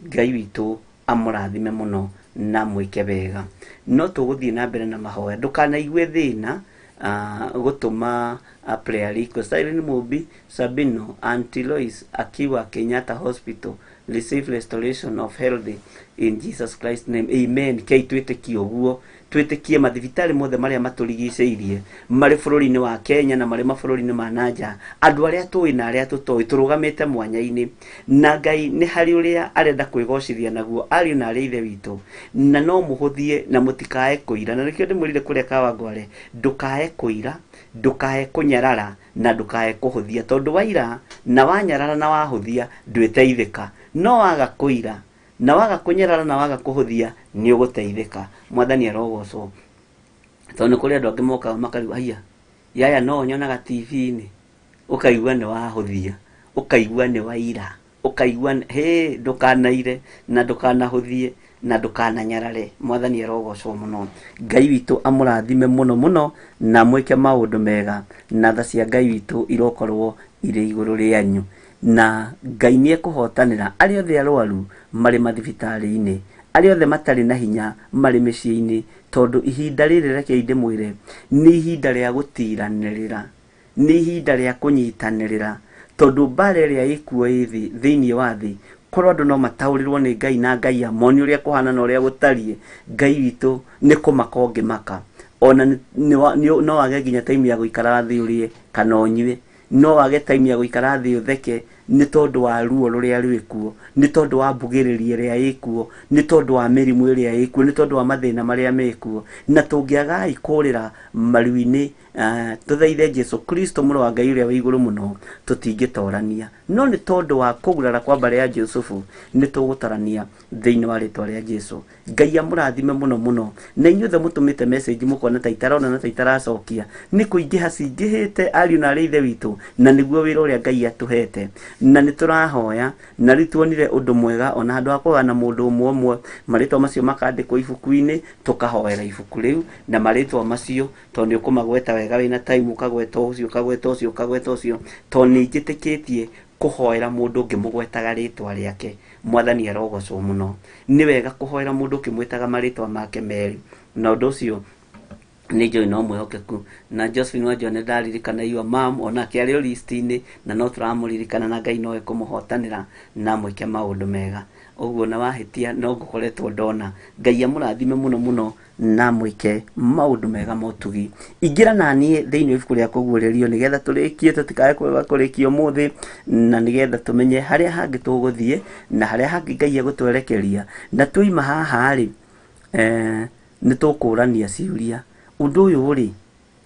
Ngai witũ amũrathime mũno na mwĩke wega. No tũgũthiĩ na mbere na mahoya, ndũkanaigue thĩna gũtũma prayer request. Irene Mubi, Sabino, Auntie Lois akiwa Kenyatta Hospital, receive restoration of health in Jesus Christ name, amen. Kei twitikie uguo, twitikie mathibitarĩ mothe marĩa matũrigicĩirie marĩ bũrũri-inĩ wa Kenya na marĩ mabũrũri-inĩ ma nanja, andũ arĩa tũĩ na arĩa tũtoĩ, tũrũgamĩte mwanya-inĩ, na Ngai nĩ harĩ ũrĩa arenda kwĩgocithia naguo ariũ na arĩa ithe witũ, na no mũhũthie na mũtikae kũira, na nĩkĩo ndĩmwĩrire kũrĩa Kawangware, ndũkae kũira, ndũkae kũnyarara na ndũkae kũhũthia, tondũ waira na wanyarara na wahũthia ndwĩteithĩka, no waga kũira na waga kũnyarara na waga kũhũthia nĩ ũgũteithĩka. Mwathani arogocwo. Tondũ kũrĩ andũ angĩ mokaga makariũa, haiya yaya no nyonaga TV-inĩ, ũkaigua nĩ wahũthia, ũkaigua nĩ waira, ũkaigua ndũkanaire na ndũkanahũthie na ndũkananyarare. Mwathani arogocwo mũno. Ngai witũ amũrathime mũno mũno na mwĩke maũndũ mega, na tha cia Ngai witũ irokorwo irĩ igũrũ rĩanyu, na Ngai nĩ ekũhotanĩra arĩa othe arwaru marĩ mathibitarĩ-inĩ, arĩa othe matarĩ na hinya marĩ mĩciĩ-inĩ, tondũ ihinda rĩrĩ reke ndĩmwĩre nĩ ihinda rĩa gũtiranĩrĩra, nĩ ihinda rĩa kũnyitanĩrĩra, tondũ mbara ĩrĩa ĩkuo thĩinĩ wa thĩ, korwo andũ no mataũrĩrwo nĩ Ngai na Ngai amoni ũrĩa kũhana na ũrĩa gũtariĩ, Ngai witũ nĩ kũmaka ũngĩmaka. Ona no wage nginya time ya gũikara thĩ ũrĩe kana ũnyue, no wage time ya gũikara thĩ ũtheke, nĩ tondũ wa ruo rũrĩa rwĩkuo, nĩ tondũ wa mbugĩrĩria ĩrĩa ĩkuo, nĩ tondũ wa mĩrimũ ĩrĩa ĩkuo, nĩ tondũ wa mathĩna marĩa mekuo. Na tũngĩaga kũrĩra maru-inĩ tũthaithe Jesu Kristo mũrũ wa Ngai ũrĩa wĩ igũrũ mũno, tũtingĩtorania, no nĩ tondũ wa kũgurara kwa mbara ya Jusufu nĩ tũgũtarania thĩinĩ wa rĩtwa rĩa Jesu. Ngai amũrathime mũno mũno, na inyuothe mũtũmĩte message mũkona ta itarona na ta itaracokia, nĩ kũingĩha cingĩhĩte ariũ na arĩa ithe witũ, na nĩguo wĩra ũrĩa Ngai atũhete, na nĩ tũrahoya na rĩu tuonire ũndũ mwega, ona handũ ha kũgana mũndũ ũmwe ũmwe, marĩtwa macio makandĩkwo ibuku-inĩ, tũkahoera ibuku rĩu na marĩtwa macio, tondũ nĩ ũkũmagweta wega wĩna time, ũkagweta ũcio ũkagweta ũcio ũkagweta ũcio, tondũ nĩ njĩtĩkĩtie kũhoera mũndũ ũngĩmũgwetaga rĩtwa rĩake. Mwathani arogocwo mũno. Nĩ wega kũhoera mũndũ ũkĩmwĩtaga marĩtwa make merĩ, na ũndũ ũcio nĩ njũĩ no mwĩhokeku. Na Josephine Wanjũ nĩ ndaririkana your mom, onake arĩ o list-inĩ, na no tũramũririkana, na Ngai no ekũmũhotanĩra na mwĩke maũndũ mega. Ũguo na wahĩtia no ngũkoretwo ndona. Ngai amũrathime mũno mũno na mwĩke maũndũ mega ma ũtugi. Ingĩra na niĩ thĩinĩ wa ibuku rĩa kũguũrĩrio nĩgetha tũrĩkie, tũtikae kwega kũrĩkia ũmũthĩ, na nĩgetha tũmenye harĩa hangĩ tũgũthiĩ na harĩa hangĩ Ngai egũtwerekeria. Na tuoima haha rĩ, nĩ tũkũrania ciũria. Ũndũ ũyũ rĩ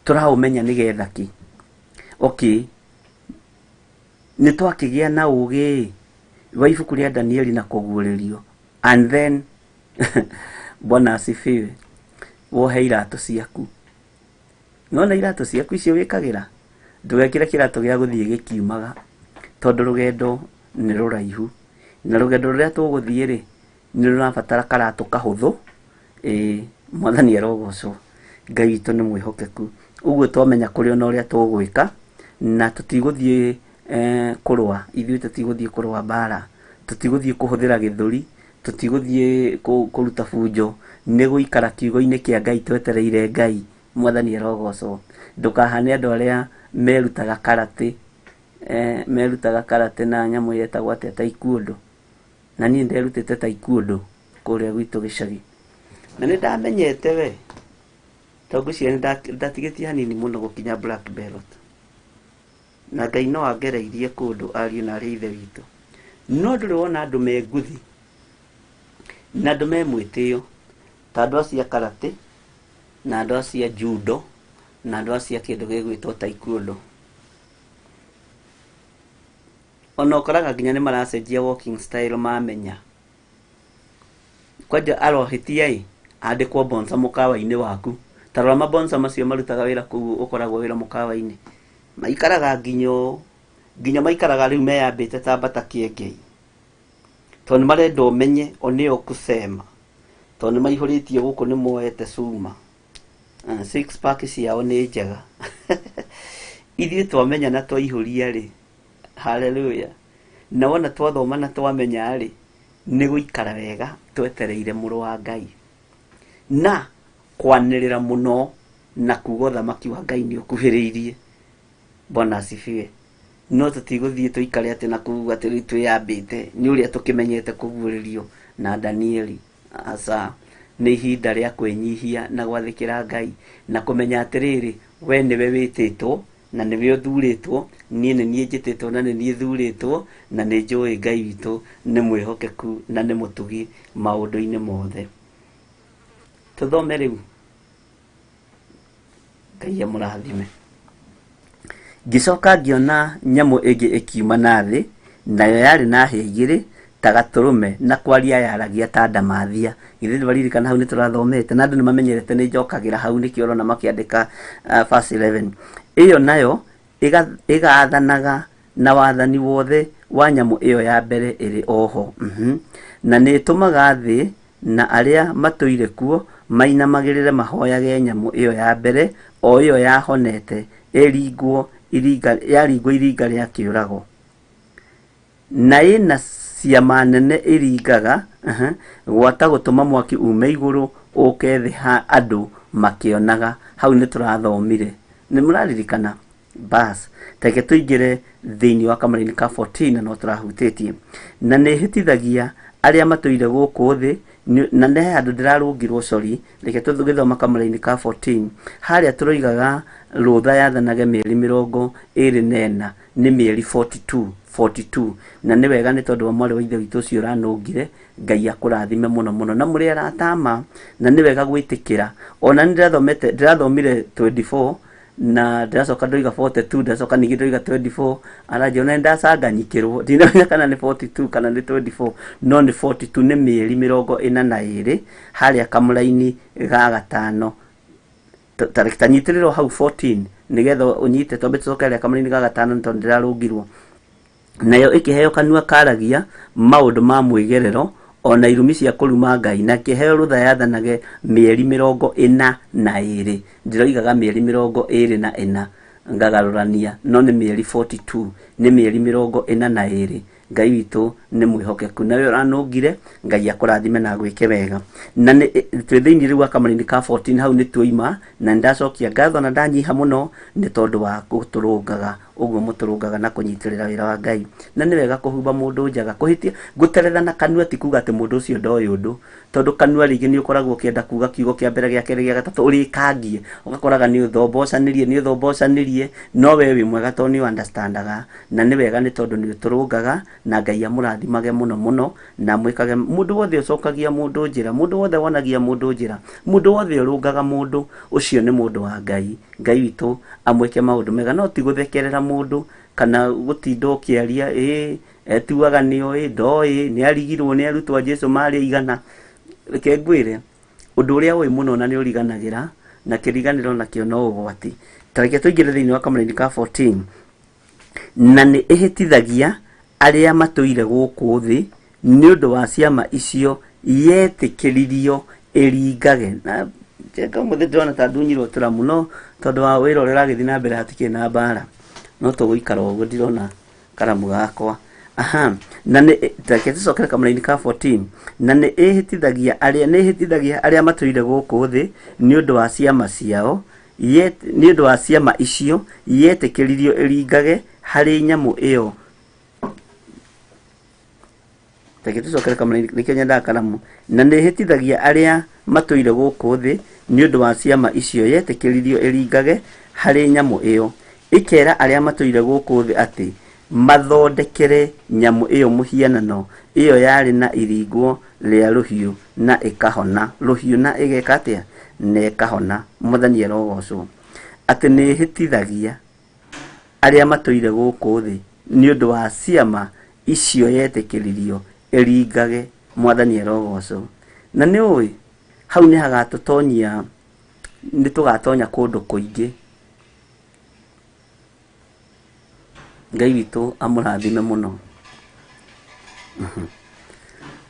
tũraũmenya nĩgetha kĩ? Okay, nĩ twakĩgĩa na ũgĩ wa ibuku rĩa Danieli na kũguũrĩrio, and then Bwana asifiwe, wohe iratũ ciaku. Nona iratũ ciaku icio wĩkagĩra, ndũgekĩre kĩratũ gĩa gũthiĩ gĩkiumaga, tondũ rũgendo nĩ rũraihu, na rũgendo rũrĩa tũgũthiĩ rĩ nĩ rũrabatara karatũ kahũthũ. Mwathani arogocwo. Ngai witũ nĩ mwĩhokeku. Ũguo twamenya kũrĩ ona ũrĩa tũgwĩka, na tũtigũthiĩ kũrũa, ithuĩ tũtigũthiĩ kũrũa mbara, tũtigũthiĩ kũhũthĩra gĩthũri, tũtigũthiĩ kũruta bunjo, nĩ gũikara kiugo-inĩ kĩa Ngai twetereire Ngai. Mwathani arogocwo. Ndũkahane andũ arĩa merutaga karate na nyamũ yetagwo atĩa, taekwondo. Na niĩ nderutĩte taekwondo kũrĩa gwitũ gĩcagi, na nĩ ndamenyete we, tondũ ngwĩciria ndatigĩtie hanini mũno gũkinya black belt, na Ngai no angereirie kũndũ ariũ na arĩa ithe witũ. No ndũrĩ wona andũ me nguthi na andũ me mwĩtĩo ta andũ acia karate na andũ acia judo na andũ acia kĩndũ gĩgwĩtwo taekwondo. Ona ũkoraga nginya nĩ maracenjia walking style mamenya. Kwanja arohĩtia andĩkwo bonsa mũkawa-inĩ waku. Tarora mabonsa macio marutaga wĩra kũu ũkoragwo wĩra mũkawa-inĩ, maikaraga nginya maikaraga rĩu meyambĩte ta mbata kĩengei, tondũ nĩ marenda ũmenye onĩo kusema, tondũ nĩ maihũrĩtie gũkũ nĩ moete cuma, 6 pack ciao nĩ njega. Ithuĩ twamenya na twaihũria rĩ, haleluya, na wona twathoma na twamenya rĩ, nĩ gũikara wega twetereire mũrũ wa Ngai na kwanĩrĩra mũno na kuuga ũthamaki wa Ngai nĩ ũkuhĩrĩirie. Bwana asifiwe. No tũtigũthiĩ tũikare atĩ na kuuga atĩ rĩu twĩyambĩte nĩ ũrĩa tũkĩmenyete kũguũrĩrio. na Danieli. Asa nĩ ihinda rĩa kwĩnyihia na gwathĩkĩra Ngai na kũmenya atĩrĩrĩ, we nĩwe wĩtĩtwo na nĩwe ũthurĩtwo, niĩ nĩ niĩ njĩtĩtwo na nĩ niĩ thurĩtwo, na nĩ njũĩ Ngai witũ nĩ mwĩhokeku na nĩ mũtugi maũndũ-inĩ mothe. Tũthome rĩu. Ngai amũrathime. Ngĩcoka ngĩona nyamũ ĩngĩ ĩkiuma na thĩ, nayo yarĩ na hĩa igĩrĩ ta gatũrũme, na kwaria yaragia ta ndamathia. Githĩ ndĩbaririkana hau nĩ tũrathomete, na andũ nĩ mamenyerete nĩ njokagĩra hau, nĩkĩo ũrona makĩandĩka verse 11. Ĩyo nayo ĩgathanaga na wathani wothe wa nyamũ ĩyo ya mbere ĩrĩ oho. Na nĩ ĩtũmaga thĩ na arĩa matũire kuo mainamagĩrĩre mahoyage nyamũ ĩyo ya mbere, o ĩyo yahonete yaringwo iringa rĩa kĩũrago, na ĩna ciama nene iringaga gwata gũtũma mwaki ume igũrũ ũke thĩ ha andũ makĩonaga. Hau nĩ tũrathomire, nĩ mũraririkana? Bas, reke tũingĩre thĩinĩ wa kamũra-inĩ ka 14 no tũrahutĩtie. Na nĩ hĩtithagia arĩa matũire gũkũ thĩ, na nĩ handũ ndĩrarũngirwo, sorry, reke tũgĩthoma kamũra-inĩ ka 14 harĩa tũroigaga rũtha yathanage mĩeri 24 nĩ mĩeri 42, na nĩ wega nĩ tondũ wa mwarĩ wa ithe witũ ũcio ũranũngire. Ngai akũrathime mũno mũno, na mũrĩ aratama, na nĩ wega gwĩtĩkĩra. Ona nĩ ndĩrathomire 24 na ndĩracoka ndoiga 42, ndĩracoka ningĩ ndoiga 24, aranjĩra nĩ ndacanganyikĩrwo, ndinamenya kana nĩ 42 kana nĩ 24, no nĩ 42, nĩ mĩeri 42 harĩa kamũra-inĩ ga gatano. Tanyitĩrĩrwo hau 14 nĩgetha ũnyite, tondũ tũcoka harĩa kamũra-inĩ ga gatano nĩ tondũ ndĩrarũngirwo. Nayo ĩkĩheo kanua karagia maũndũ ma mwĩgerero, ona irumi cia kũruma Ngai, na kĩheo rũtha yathanage mĩeri 42. Ndiroigaga mĩeri 24 ngagarũrania, no nĩ mĩeri 42, nĩ mĩeri 42. Ngai witũ nĩ mwĩhokeku, nawe ũranũngire, Ngai akũrathime na gwĩke wega. Na twĩ thĩinĩ rĩu wa kamũra-inĩ ka 14 hau nĩ tuoima, na ndacokia ngatho na ndanyiha mũno nĩ tondũ wa gũtũrũngaga ũguo mũtũrũngaga na kũnyitĩrĩra wĩra wa Ngai. Na nĩ wega kũhumba mũndũ njaga, kũhĩtia gũteretha na kanua, ti kuga atĩ mũndũ ũcio ndoĩ ũndũ, tondũ kanua rĩngĩ nĩ ũkoragwo ũkĩenda kuga kiugo kĩa mbere, gĩa kerĩ, gĩa gatatũ, ũrĩkangie, ũgakoraga nĩ ũthombocanĩrie, no we wĩ mwega tondũ nĩ understandaga. Na nĩ wega nĩ tondũ nĩ ũtũrũngaga, na Ngai amũrathimage mũno mũno, na mwĩkage. Mũndũ wothe ũcokagia mũndũ njĩra, mũndũ wothe wonagia mũndũ njĩra, mũndũ wothe ũrũngaga mũndũ, ũcio nĩ mũndũ wa Ngai. Ngai witũ amwĩke maũndũ mega, no ti gũthekerera mũndũ kana gũtinda ũkĩaria etuaga nĩoĩ, ndoĩ, nĩ arigirwo nĩ arutwo a Jesũ marĩ igana. Reke ngwĩre ũndũ ũrĩa ũĩ mũno na nĩ ũriganagĩra, na kĩriganĩro nakĩo no ũgwati. Tareke tũingĩre thĩinĩ wa kamũra-inĩ ka 14. Na nĩ ĩhĩtithagia arĩa matũire gũkũ thĩ nĩ ũndũ wa ciama icio yetĩkĩririo ĩringage. Na njenga mũthĩ ndĩrona ta ndunyirwo tũramu, no tondũ wa wĩra ũrĩa ũragĩthiĩ na mbere hatikĩrĩ na mbara, no tũgũikara ũguo, ndirona karamu gakwa. Na nĩ reke tũcokere kamũra-inĩ ka 14. Na nĩ ĩhĩtithagia arĩa matũire gũkũ thĩ nĩ ũndũ wa ciama ciao, nĩ ũndũ wa ciama icio yetĩkĩririo ĩringage harĩ nyamũ ĩyo. Reke tũcokere kamũra-inĩ, nĩkĩo nyendaga karamu. Na nĩ ĩhĩtithagia arĩa matũire gũkũ thĩ nĩ ũndũ wa ciama icio yetĩkĩririo ĩringage harĩ nyamũ ĩyo. Ĩkera arĩa matũire gũkũ thĩ atĩ mathondekere nyamũ ĩyo mũhianano ĩyo yarĩ na iringwo rĩa rũhiũ na ĩkahona. Rũhiũ na ĩgeka atĩa? Na ĩkahona. Mwathani arogocwo. Atĩ nĩ ĩhĩtithagia arĩa matũire gũkũ thĩ nĩ ũndũ wa ciama icio yetĩkĩririo ĩringage. Mwathani arogocwo. Na nĩ ũĩ hau nĩ hagatũtonyia, nĩ tũgatonya kũndũ kũingĩ. Ngai witũ amũrathime mũno.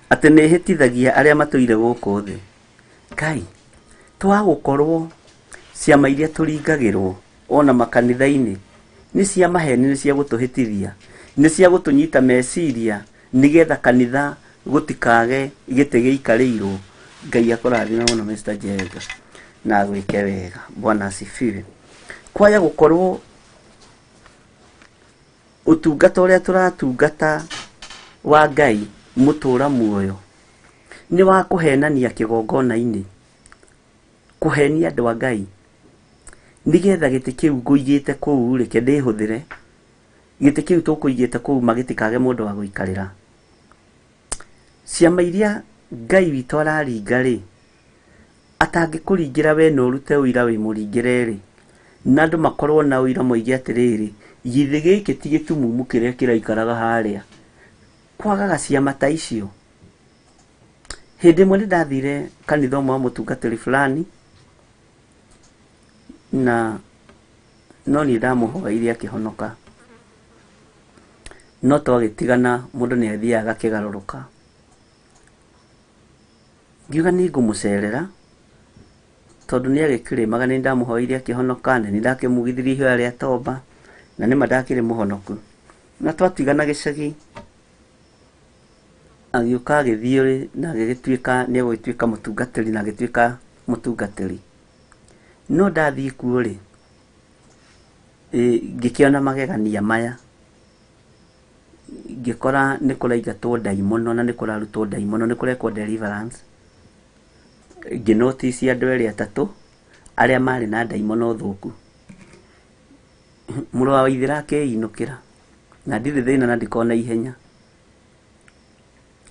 Atĩ nĩ ĩhĩtithagia arĩa matũire gũkũ thĩ. Ngai, twagũkorwo ciama iria tũringagĩrwo ona makanitha-inĩ nĩ cia maheni, nĩ cia gũtũhĩtithia, nĩ cia gũtũnyita meciria nĩgetha kanitha gũtikage gĩtĩ gĩikarĩirwo. Ngai akũrathime mũno Mr. Jenga na gwĩke wega. Bwana asifiwe. Kwaja gũkorwo ũtungata ũrĩa tũratungata wa Ngai mũtũra muoyo nĩ wa kũhenania kĩgongona-inĩ, kũhenia andũ a Ngai, nĩgetha gĩtĩ kĩu ngũigĩte kũu reke ndĩhũthĩre, gĩtĩ kĩu tũkũigĩte kũu magĩtikage mũndũ wa gũikarĩra. Ciama iria Ngai witũ araringa rĩ, atangĩkũringĩra we na ũrute ũira wĩ mũringĩre rĩ, na andũ makorwo na ũira moige atĩrĩrĩ, githĩ gĩkĩ ti gĩtumumu kĩrĩa kĩraikaraga harĩa, kwagaga ciama ta icio. Hĩndĩ ĩmwe nĩ ndathire kanitha ũmwe wa mũtungatĩri fulani, na no niĩ ndamũhoeire akĩhonoka, no twagĩtigana mũndũ nĩ athiaga akĩgarũrũka. Ngiuga nĩ ngũmũcerera tondũ nĩ agĩkĩrĩmaga, nĩ ndamũhoeire akĩhonoka, na nĩ ndakĩmugithirie ihoya rĩa tomba, na nĩma ndakĩrĩ mũhonoku. Na twatigana gĩcagi, agĩũka agĩthiĩ na agĩgĩtuĩka nĩ egũgĩtuĩka mũtungatĩri, na agĩtuĩka mũtungatĩri. No ndathiĩ kuo rĩ, ngĩkĩona magegania maya, ngĩkora nĩ kũraingatwo ndaimono na nĩ kũrarutwo ndaimono, nĩ kũrekwo deliverance. Ngĩnotici andũ erĩ atatũ arĩa marĩ na ndaimono thũku. Mũrũ wa Waithĩra akĩinũkĩra, na ndirĩ thĩna na ndikona ihenya.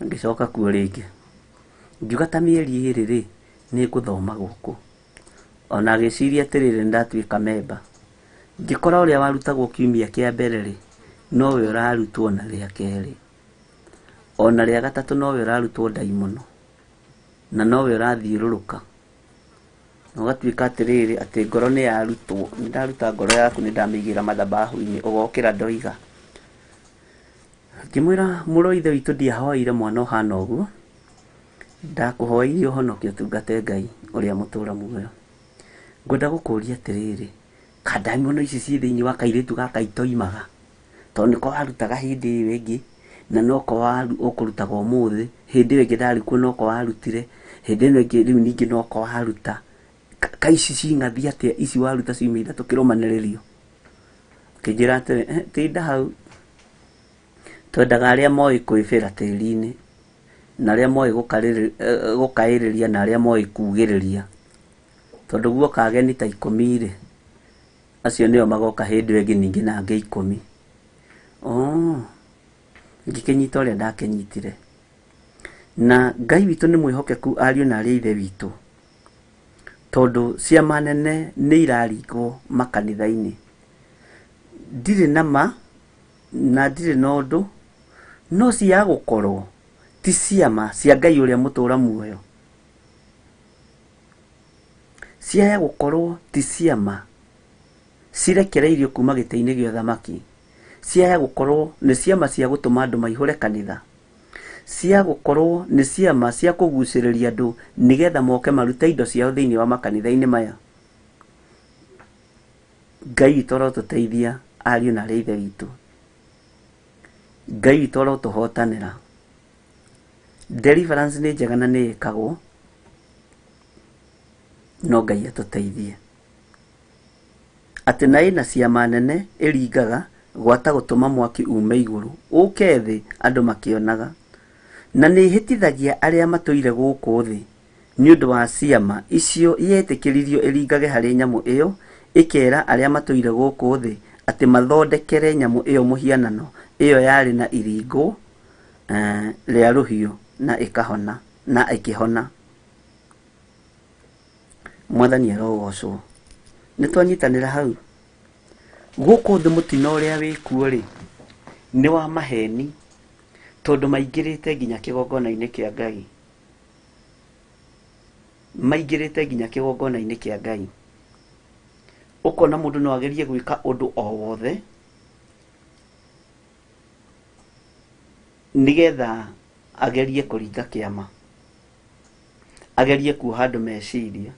Ngĩcoka kuo rĩngĩ, ngiuga ta mĩeri ĩrĩ rĩ, nĩ ngũthoma gũkũ. Ona agĩciria atĩrĩrĩ, ndatuĩka memba, ngĩkora ũrĩa warutagwo kiumia kĩa mbere rĩ, nowe ũrarutwo na rĩa kerĩ, ona rĩa gatatũ nowe ũrarutwo ndaimono, na nowe ũrathiũrũrũka. Na ũgatuĩka atĩrĩrĩ, atĩ ngoro nĩ yarutwo. Nĩ ndaruta ngoro yaku, nĩ ndamĩigĩra mathabahu-inĩ, ũgokĩra ndoiga. Ngĩmwĩra mũrũ ithe witũ, ndiahoeire mwana ũhana ũguo, ndakũhoeire ũhonoke ũtungate Ngai ũrĩa mũtũũra muoyo. Ngwenda gũkũria atĩrĩrĩ, ka ndaimono ici ciĩ thĩinĩ wa kairĩtu gaka itoimaga, tondũ nĩko warutaga hĩndĩ ĩyo ĩngĩ, na noko ũkũrutaga ũmũthĩ, hĩndĩ ĩyo ĩngĩ ndarĩ kuo noko warutire, hĩndĩ ĩno ĩngĩ rĩu ningĩ noko waruta. Ka ici cing'athi atĩa, ici waruta ciumia ithatũ kĩrũmanĩrĩrio? Akĩnjĩra atĩrĩ, tinda hau, twendaga arĩa moĩ kwĩbĩra tĩri-inĩ, na arĩa moĩ gũkaĩrĩria, na arĩa moĩ kugĩrĩria. Tondũ guoka ageni ta 10 rĩ, acio nĩo magoka hĩndĩ ĩngĩ ningĩ na angĩ 10. Ngĩkĩnyita ũrĩa ndakĩnyitire. Na Ngai witũ nĩ mwĩhokeku, ariũ na arĩa ithe witũ, tondũ ciama nene nĩ iraringwo makanitha-inĩ. Ndirĩ nama na ndirĩ na ũndũ, no cia gũkorwo ti ciama cia Ngai ũrĩa mũtũũra muoyo. Cia gũkorwo ti ciama cirekereirio kuma gĩtĩ-inĩ gĩa ũthamaki. Cia gũkorwo nĩ ciama cia gũtũma andũ maihũre kanitha. Cia gũkorwo nĩ ciama cia kũgucĩrĩria andũ nĩgetha moke marute indo ciao thĩinĩ wa makanitha-inĩ maya. Ngai witũ arotũteithia, ariũ na arĩa ithe witũ. Ngai witũ arotũhotanĩra. Deliverance nĩ njega na nĩ ĩkagwo, no Ngai atũteithie. Atĩ na ĩna ciama nene ĩringaga, gwata gũtũma mwaki ume igũrũ, ũke thĩ andũ makĩonaga. Na nĩ hĩtithagia arĩa matũire gũkũ thĩ nĩ ũndũ wa ciama icio yetĩkĩririo ĩringage harĩ nyamũ ĩyo, ĩkera arĩa matũire gũkũ thĩ atĩ mathondekere nyamũ ĩyo mũhianano ĩyo yarĩ na iringo rĩa rũhiũ na ĩkahona na ĩkĩhona. Mwathani arogocwo. Nĩ twanyitanĩra hau. Gũkũ thĩ mũtino ũrĩa wĩkuo rĩ, nĩ wa maheni, tondũ maingĩrĩte nginya kĩgongona-inĩ kĩa Ngai. Maingĩrĩte nginya kĩgongona-inĩ kĩa Ngai. Ũkona mũndũ no agerie gwĩka ũndũ o wothe nĩgetha agerie kũringa kĩama, agerie kuoha andũ meciria.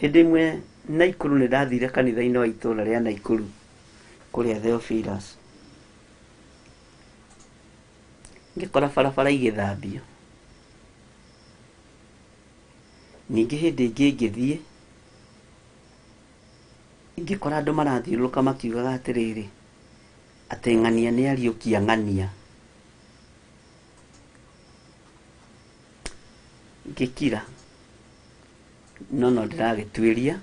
Hĩndĩ ĩmwe Naikuru nĩ ndathire kanitha-inĩ wa itũũra rĩa Naikuru kũrĩa Theophilus, ngĩkora barabara igĩthambio. Ningĩ hĩndĩ ĩngĩ ngĩthiĩ, ngĩkora andũ marathiũrũrũka makiugaga atĩrĩrĩ, atĩ ng'ania nĩ ariũkia ng'ania. ngĩkira no ndĩragĩtuĩria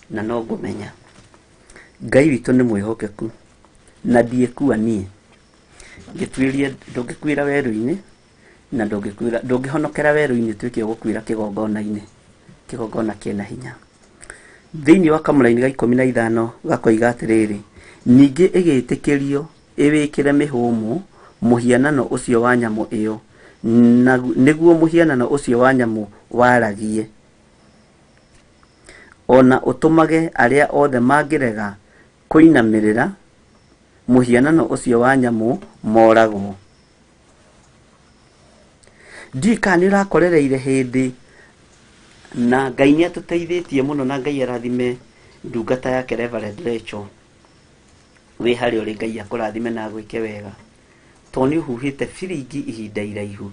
na no ngũmenya Ngai witũ nĩ mwĩhokeku na ndiĩkua niĩ ngĩtuĩria ndũngĩkuĩra werũ-inĩ na ndũngĩhonokera werũ-inĩ tuĩke gũkuĩra kĩgongona-inĩ kĩgongona kĩna hinya. Thĩinĩ wa Kamũra-inĩ ga 15 gakoiga atĩrĩrĩ, ningĩ ĩgĩtĩkĩrio ĩwĩkĩre mĩhũmũ mũhianano ũcio wa nyamũ ĩyo nĩguo mũhianano ũcio wa nyamũ waragie, ona ũtũmage arĩa othe mangĩrega kũinamĩrĩra mũhianano ũcio wa nyamũ moragwo. Ndika nĩ ũrakorereire hĩndĩ na Ngai nĩ atũteithĩtie mũno na Ngai arathime ndungata yake Reverend Rachel. Wĩ harĩ ũrĩ Ngai akũrathime na gwĩke wega to nĩ ũhuhĩte biringi ihinda iraihu.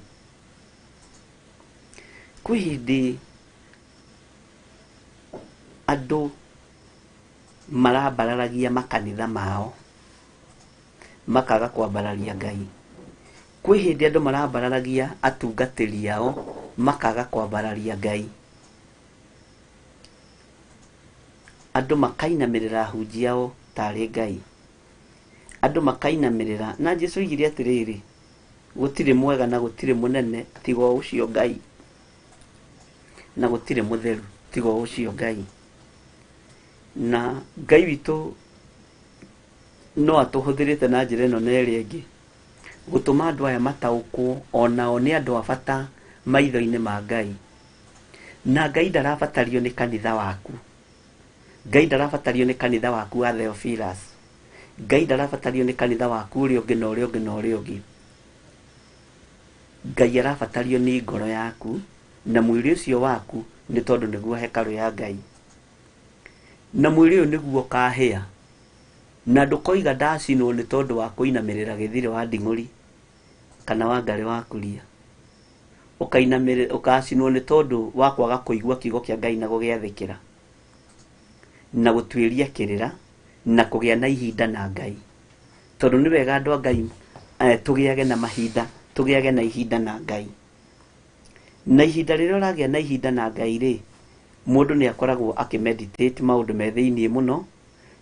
Kwĩ hĩndĩ andũ marambararagia makanitha mao makaga kwambararia Ngai. Kwĩ hĩndĩ andũ marambararagia atungatĩri ao makaga kwambararia Ngai. Andũ makainamĩrĩra ahunjia ao tarĩ Ngai. Andũ makainamĩrĩra, na Jesũ oigire atĩrĩrĩ, gũtirĩ mwega na gũtirĩ mũnene tiga ũcio Ngai, na gũtirĩ mũtheru tiga ũcio Ngai. Na Ngai witũ no atũhũthĩrĩte na njĩra ĩno na ĩrĩa ĩngĩ gũtũma andũ aya mataũkwo onao nĩ andũ a bata maitho-inĩ ma Ngai. Na Ngai ndarabatario nĩ kanitha waku, Ngai ndarabatario nĩ kanitha waku wa Theophilus, Ngai ndarabatario nĩ kanitha waku ũrĩa ũngĩ na ũrĩa ũngĩ na ũrĩa ũngĩ. Ngai arabatario nĩ ngoro yaku na mwĩrĩ ũcio waku, nĩ tondũ nĩguo hekarũ ya Ngai, na mwĩrĩ ũyũ nĩguo kahĩa, na ndũkoiga ndacinwo nĩ tondũ wa kũinamĩrĩra gĩthirĩ wa nding'ũri kana wa ngarĩ wa kuria, ũkacinwo nĩ tondũ wa kwaga kũigua kiugo kĩa Ngai na gũgĩathĩkĩra na gũtuĩria kĩrĩra na kũgĩa na ihinda na Ngai. Tondũ nĩ wega andũ a Ngai tũgĩage na mahinda, tũgĩage na ihinda na Ngai. Na ihinda rĩrĩa ũragĩa na ihinda na Ngai rĩ, mũndũ nĩ akoragwo akĩmeditate maũndũ me thĩinĩ mũno,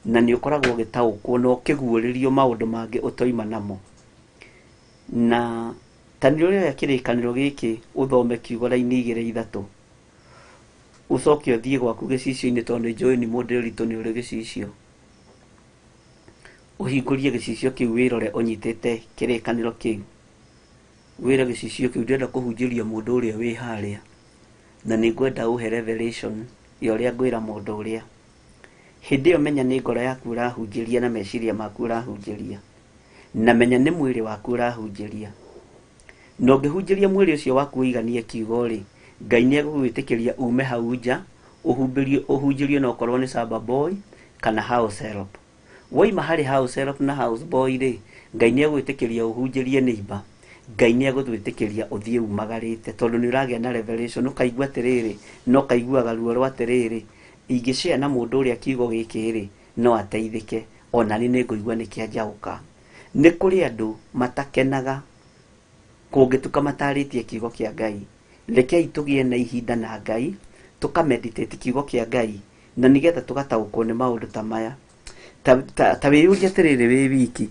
na nĩ ũkoragwo ũgĩtaũkwo na ũkĩguũrĩrio maũndũ mangĩ ũtoima namo. Na ta nĩ ũrĩa kĩrĩkanĩro gĩkĩ ũthome kiugo raini 2-3 ũcoke ũthiĩ gwaku gĩcicio-inĩ, tondũ nĩ njũĩ nĩ mũndũ ũritũ nĩ ũrĩ gĩcicio. Ũhingũrie gĩcicio kĩu wĩrore ũnyitĩte kĩrĩkanĩro kĩu, wĩra gĩcicio kĩu ndĩrenda kũhunjĩria mũndũ ũrĩa wĩ harĩa, na nĩ ngwenda ũhe revelation ya ũrĩa ngwĩra mũndũ ũrĩa. Hĩndĩ ĩyo menya nĩ ngoro yaku ũrahunjĩria na meciria maku ũrahunjĩria, na menya nĩ mwĩrĩ waku ũrahunjĩria. Na ũngĩhunjĩria mwĩrĩ ũcio waku ũiganie kiugo rĩ, Ngai nĩ egũgwĩtĩkĩria ume hau nja ũhunjĩrio na okorwo nĩ Samba Boy kana house help. Waima harĩ house help na house boy rĩ, Ngai nĩ egũgwĩtĩkĩria ũhunjĩrie neighbor, Ngai nĩ egũgwĩtĩkĩria ũthiĩ umagarĩte, tondũ nĩ ũragĩa na revelation. Ũkaigua atĩrĩrĩ, no kaiguaga ruo rwa atĩrĩrĩ, ingĩshare na mũndũ ũrĩa kiugo gĩkĩ rĩ no ateithĩke, ona niĩ nĩ ngũigua nĩ kĩanjaũka. Nĩ kũrĩ andũ matakenaga kũngĩtuka matarĩtie kiugo kĩa Ngai. Rekei tũgĩe na ihinda na Ngai, tũkameditate kiugo kĩa Ngai, na nĩgetha tũgataũkwo nĩ maũndũ ta maya. Ta wĩyũrie atĩrĩrĩ wĩ wiki,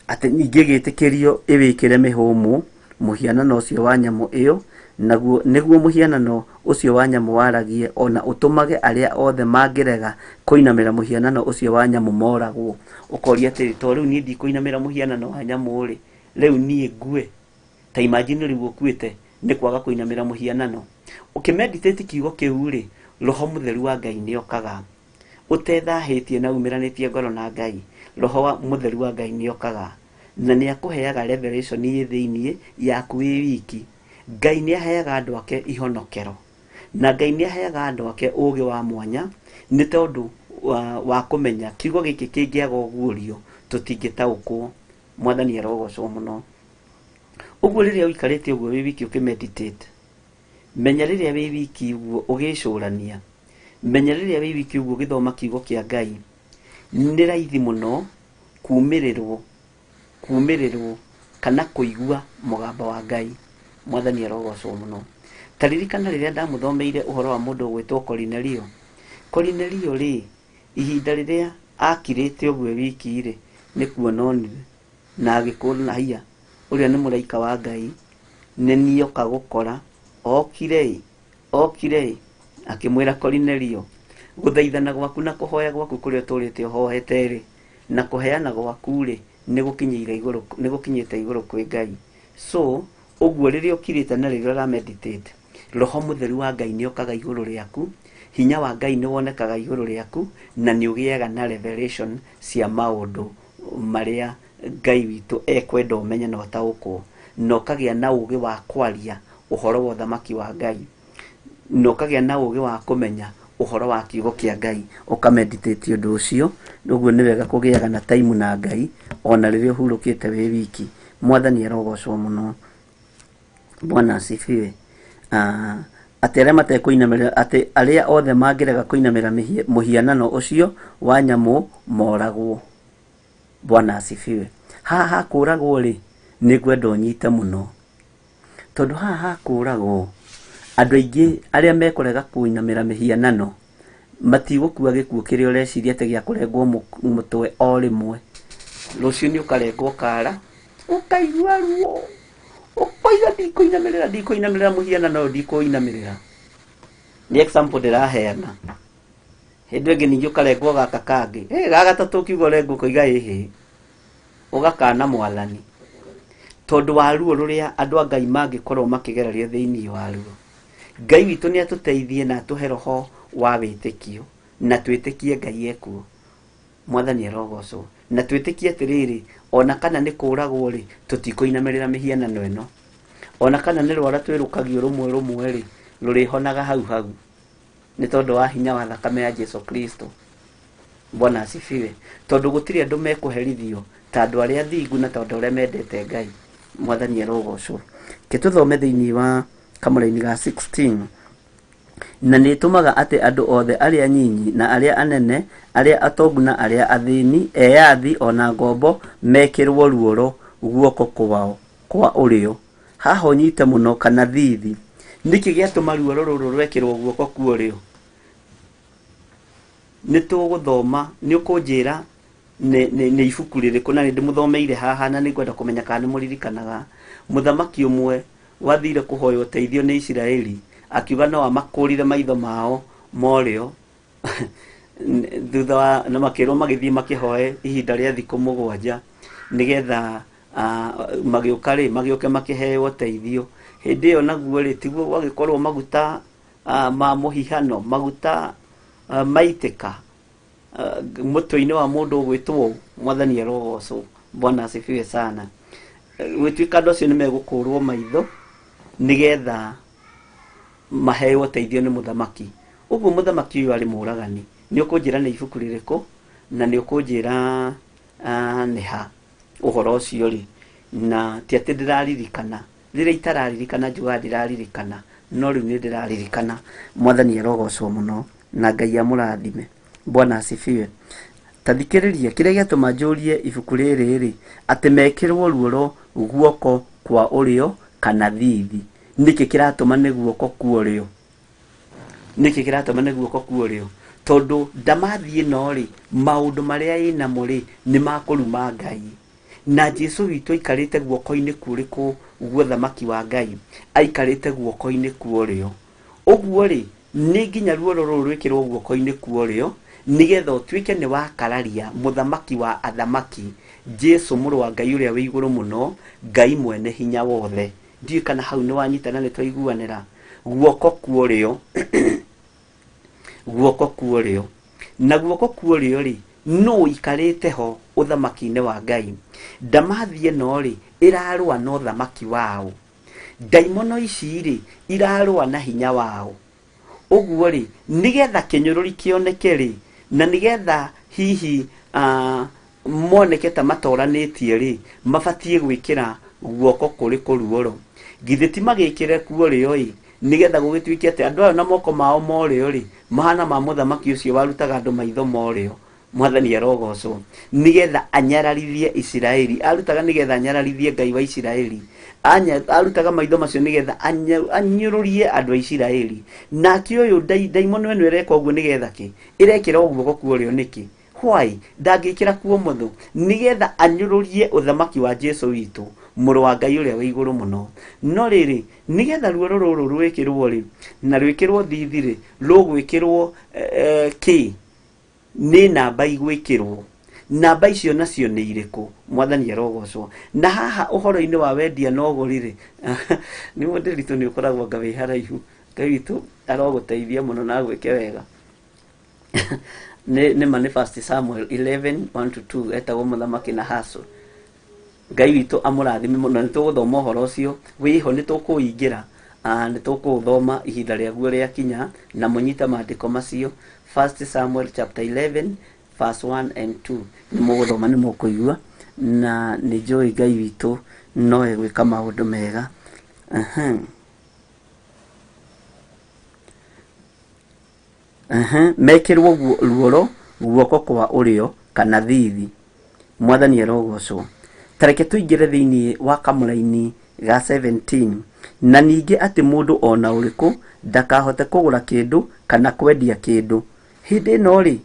atĩ ningĩ gĩtĩkĩrio ĩwĩkĩre mĩhũmũ mũhianano ũcio wa nyamũ ĩyo, nĩguo mũhianano ũcio wa nyamũ waragie, ona ũtũmage arĩa othe mangĩrega kũinamĩra mũhianano ũcio wa nyamũ moragwo. Ũkoria atĩrĩ, to rĩu niĩ ndikũinamĩra mũhianano wa nyamũ rĩ, rĩu niĩ ngue? Ta imagine rĩu ũkuĩte nĩ kwaga kũinamĩra mũhianano. Ũkĩmeditate kiugo kĩu rĩ, Roho Mũtheru wa Ngai nĩ okaga, ũtethahĩtie na umĩranĩtie ngoro na Ngai. Roho Mũtheru wa Ngai nĩ okaga na nĩ akũheaga revelation thĩinĩ yaku wĩ wiki. Ngai nĩ aheaga andũ ake ihonokero, na Ngai nĩ aheaga andũ ake ũũgĩ wa mwanya, nĩ tondũ wa kũmenya kiugo gĩkĩ kĩngĩaga ũguũrio tũtingĩtaũkwo. Mwathani arogocwo mũno. Ũguo rĩrĩa ũikarĩte ũguo wĩ wiki ũkĩmeditate, menya rĩrĩa wĩ wiki ũguo ũgĩcũrania, menya rĩrĩa wĩ wiki ũguo ũgĩthoma kiugo kĩa Ngai, nĩ raithi mũno kumĩrĩrwo kana kũigua mũgambo wa Ngai. Mwathani arogocwo mũno. taririkana rĩrĩa ndamũthomeire ũhoro wa mũndũ gwĩtwo Cornelio. Cornelio rĩ, ihinda rĩrĩa akirĩte ũguo wiki rĩ, nĩ kuona onire na agĩkũũra haiya ũrĩa nĩ mũraika wa Ngai, nĩ niĩ oka gũkora. Okire akĩmwĩra Cornelio, gũthaithana gwaku na kũhoya gwaku kũrĩa ũtũrĩte ũhohete rĩ, na kũheana gwaku rĩ, nĩ gũkinyĩte igũrũ kwĩ Ngai. So ũguo rĩrĩa ũkirĩte na rĩrĩa ũra meditate, Roho Mũtheru wa Ngai nĩ okaga igũrũ rĩaku, hinya wa Ngai nĩ wonekaga igũrũ rĩaku, na nĩ ũgĩaga na revelation cia maũndũ marĩa Ngai witũ ekwenda ũmenye na ũtaũkwo, na ũkagĩa na ũũgĩ wa kwaria ũhoro wa ũthamaki wa Ngai, na ũkagĩa na ũũgĩ wa kũmenya ũhoro wa kiugo kĩa Ngai, ũkameditate ũndũ ũcio. Ũguo nĩ wega kũgĩaga na time na Ngai ona rĩrĩa ũhurũkĩte wĩ wiki. Mwathani arogocwo mũno. Bwana asifiwe. Atĩ arĩa matekũinamĩrĩra, atĩ arĩa othe mangĩrega kũinamĩrĩra mũhianano ũcio wa nyamũ moragwo. Bwana asifiwe. Haha hakũragwo rĩ, nĩ ngwenda ũnyite mũno, tondũ haha hakũragwo andũ aingĩ arĩa mekũrega kũinamĩrĩra mĩhianano matigũkua gĩkuũ kĩrĩa ũreciria atĩ gĩa kũrengwo mũtwe o rĩmwe. Rũciũ nĩ ũkarengwo kara, ũkaigua ruo, ũkoiga ndikũinamĩrĩra mũhianano, ndikũinamĩrĩra. Nĩ example ndĩraheana. Hĩndĩ ĩngĩ ningĩ ũkarengwo gaka kangĩ, gagatatũ ũkiuga ũrengwo ũkoiga ĩhĩ, ũgakana Mwathani, tondũ wa ruo rũrĩa andũ a Ngai mangĩkorwo makĩgererio thĩinĩ wa ruo. Ngai witũ nĩ atũteithie na atũhe roho wa wĩtĩkio, na twĩtĩkie Ngai ekuo. Mwathani arogocwo. Na twĩtĩkie atĩrĩrĩ, ona kana nĩ kũragwo rĩ, tũtikũinamĩrĩra mĩhianano ĩno. Ona kana nĩ rwara twĩrũkagio rũmwe rĩ, rũrĩhonaga hau nĩ tondũ wa hinya wa thakame ya Jesu Kristo. Bwana asifiwe. Tondũ gũtirĩ andũ mekũherithio ta andũ arĩa athingu na tondũ arĩa mendete Ngai. Mwathani arogocwo. Tũthome thĩinĩ wa kamũra-inĩ ga 16. Na nĩ ĩtũmaga atĩ andũ othe arĩa nyinyi na arĩa anene, arĩa atongu na arĩa athĩni, eyathi ona ngombo mekĩrwo ruoro guoko kwao kwa ũrĩo. Haha ũnyite mũno kana thithi. Nĩkĩ gĩatũma ruoro rũrũ rwekĩrwo guoko kwa ũrĩo? Nĩ tũgũthoma, nĩ ũkũnjĩra nĩ ibuku rĩrĩkũ, na nĩ ndĩmũthomeire haha na nĩngwenda kũmenya kana nĩ mũririkanaga. Mũthamaki ũmwe wathire kũhoya ũteithio nĩ Isiraeli, akiuga no amakũrire maitho mao morĩo thutha wa na makĩrwo magĩthiĩ makĩhoe ihinda rĩa thikũ 7 nĩgetha magĩũke makĩheo ũteithio. Hĩndĩ ĩyo naguo rĩ, tiguo gwagĩkorwo maguta ma mũhihano, maguta maitĩka mũtwe-inĩ wa mũndũ ũgwĩtwo. Mwathani arogocwo. Bwana asifiwe sana. Gwĩtuĩka andũ acio nĩ megũkũrwo maitho nĩgetha maheo ũteithio nĩ mũthamaki. Ũguo mũthamaki ũyũ arĩ mũragani. Nĩ ũkũnjĩra nĩ ibuku rĩrĩkũ na nĩ ũkũnjĩra nĩ ha ũhoro ũcio rĩ, na ti atĩ ndĩraririkana. Rĩrĩa itararirikana njugaga ndĩraririkana, no rĩu nĩ ndĩraririkana. Mwathani arogocwo mũno na Ngai amũrathime. Bwana asifiwe. Tathikĩrĩria kĩrĩa gĩatũma njũrie ibuku rĩrĩ rĩ, atĩ mekĩrwo ruoro guoko kwa ũrĩo kana thithi. Nĩkĩ kĩratũma nĩ guoko kwa ũrĩo? Nĩkĩ kĩratũma nĩ guoko kwa ũrĩo? Tondũ ndamathiĩ ĩno rĩ, maũndũ marĩa ĩnamo rĩ, nĩ makũruma Ngai. Na Jesu witũ aikarĩte guoko-inĩ kũrĩkũ gwa ũthamaki wa Ngai? Aikarĩte guoko-inĩ kwa ũrĩo. Ũguo rĩ, nĩ nginya ruoro rũrũ rwĩkĩrwo guoko-inĩ kwa ũrĩo nĩgetha ũtuĩke nĩ wakararia mũthamaki wa athamaki, Jesu mũrũ wa Ngai ũrĩa wĩ igũrũ mũno, Ngai mwene hinya wothe. Ndiũĩ kana hau nĩ wanyitana nĩ twaiguanĩra. Guoko kwa ũrĩo guoko kwa ũrĩo. Na guoko kwa ũrĩo rĩ, no ikarĩte ho ũthamaki-inĩ wa Ngai. Ndamathi ĩno rĩ, ĩrarũa na ũthamaki wao. Ndaimono ici rĩ, irarũa na hinya wao. Ũguo rĩ, nĩgetha kĩnyũrũri kĩoneke rĩ, na nĩgetha hihi moneke ta matoranĩtie rĩ, mabatiĩ gwĩkĩra guoko kũrĩ kũruoro. Githĩ ti magĩkĩre kwa ũrĩo ĩ, nĩgetha gũgĩtuĩke atĩ andũ aya na moko mao morĩo rĩ, mahana ma mũthamaki ũcio warutaga andũ maitho morĩo, mwathani arogocwo nigetha anyararithie Isiraeli. Arutaga nigetha anyararithie Ngai wa Isiraeli, arutaga maitho macio nigetha anyururie andu a Isiraeli. Nake uyu daimoni wenu ireka uguo nigetha ki irekira uguo kuo rio niki why ndangikira kuo mutho nigetha anyururie uthamaki wa Jesu witu muru wa Ngai uria wa iguru muno. No riri nigetha ruo ruru rwikirwo ri na rwikirwo thithiri rugwikirwo ki ni namba igwikirwo. Namba icio nacio ni iriku? Mwathani arogocwo. Na haha uhoro-ini wa wendia na uguri ri ni mundu ritu ni ukoragwo ngawi haraihu. Ngai witu aroguteithia muno na gwike wega. ni manifest Samuel 11:1-2 etagwo muthamaki na haso. Ngai witu amurathime muno. Ni tuguthoma uhoro ucio wiho ni tukuingira ni tukuthoma ihinda riaguo riakinya na munyita maandiko macio 1 Samuel chapter 11 verse 1 and 2. Ni muguthoma ni mukuigua na ni njui Ngai witu no egwika maundu mega. Mekirwo ruoro guoko kwa urio kana thithi. Mwathani arogocwo. Tareke tuingire thiini wa kamuraini ga 17. Na ningi ati mundu ona uriku ndakahote kugura kindu kana kwendia kindu. Hindi no ri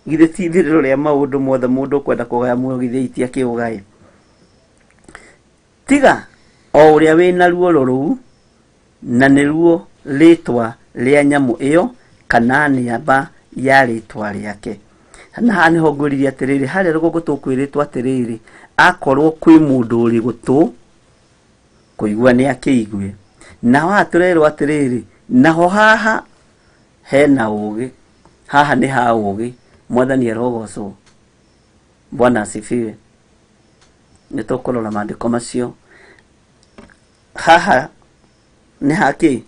githe tithiriro ria maundu mothe mundu kwenda kugaya muoyo githe itia kiugaye. Tiga o uria wina ruo ruru na ni ruo ritwa ria nyamu iyo kana niamba ya ritwa riake. Na hani ho nguririe atiriri haria rugo tukwiritwa atiriri akorwo kwi mundu uri gutu kuigua ni akiigwe na waturerwo atiriri naho haha hena ugi haha ni ha ugi. Mwathani arogocwo. Bwana asifiwe. Ni tukurora maandiko macio haha ni haki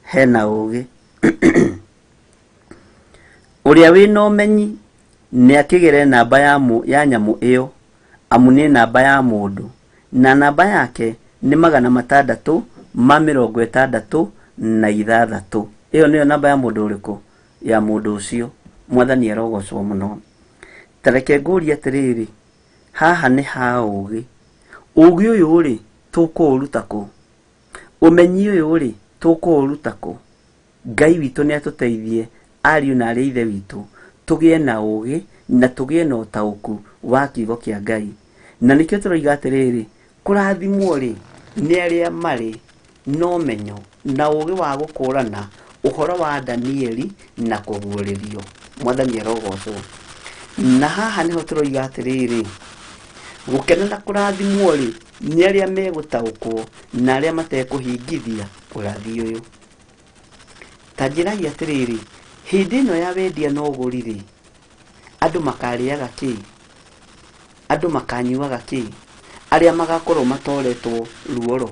hena ugi. Uria wina umenyi ni akigere namba ya nyamu iyo amu ni namba ya mundu na namba yake ni 666. Iyo niyo namba ya mundu uriku ya mundu ucio. Mwathani arogocwo muno. Tareke nguria atiriri haha ni ha ugi. Ugi uyu ri tukuruta ku? Umenyi uyu ri tukuruta ku? Ngai witu ni atuteithie ariu na ari ithe witu tugie na ugi na tugie na utauku wa kiugo kia Ngai. Na nikio turoiga atiriri kurathimwo ri ni aria mari no menyo na ugi wa gukurana uhoro wa Danieli na kuguuririo. Mwathani arogocwo. Na haha niho turoiga atiriri gukenera kurathimwo ri ni aria megutaukwo na aria matekuhingithia urathi uyu. Tanjirai atiriri hindi ino ya wendia na uguri ri andu makariaga ki? Andu makanyuaga ki? Aria magakorwo matoretwo ruoro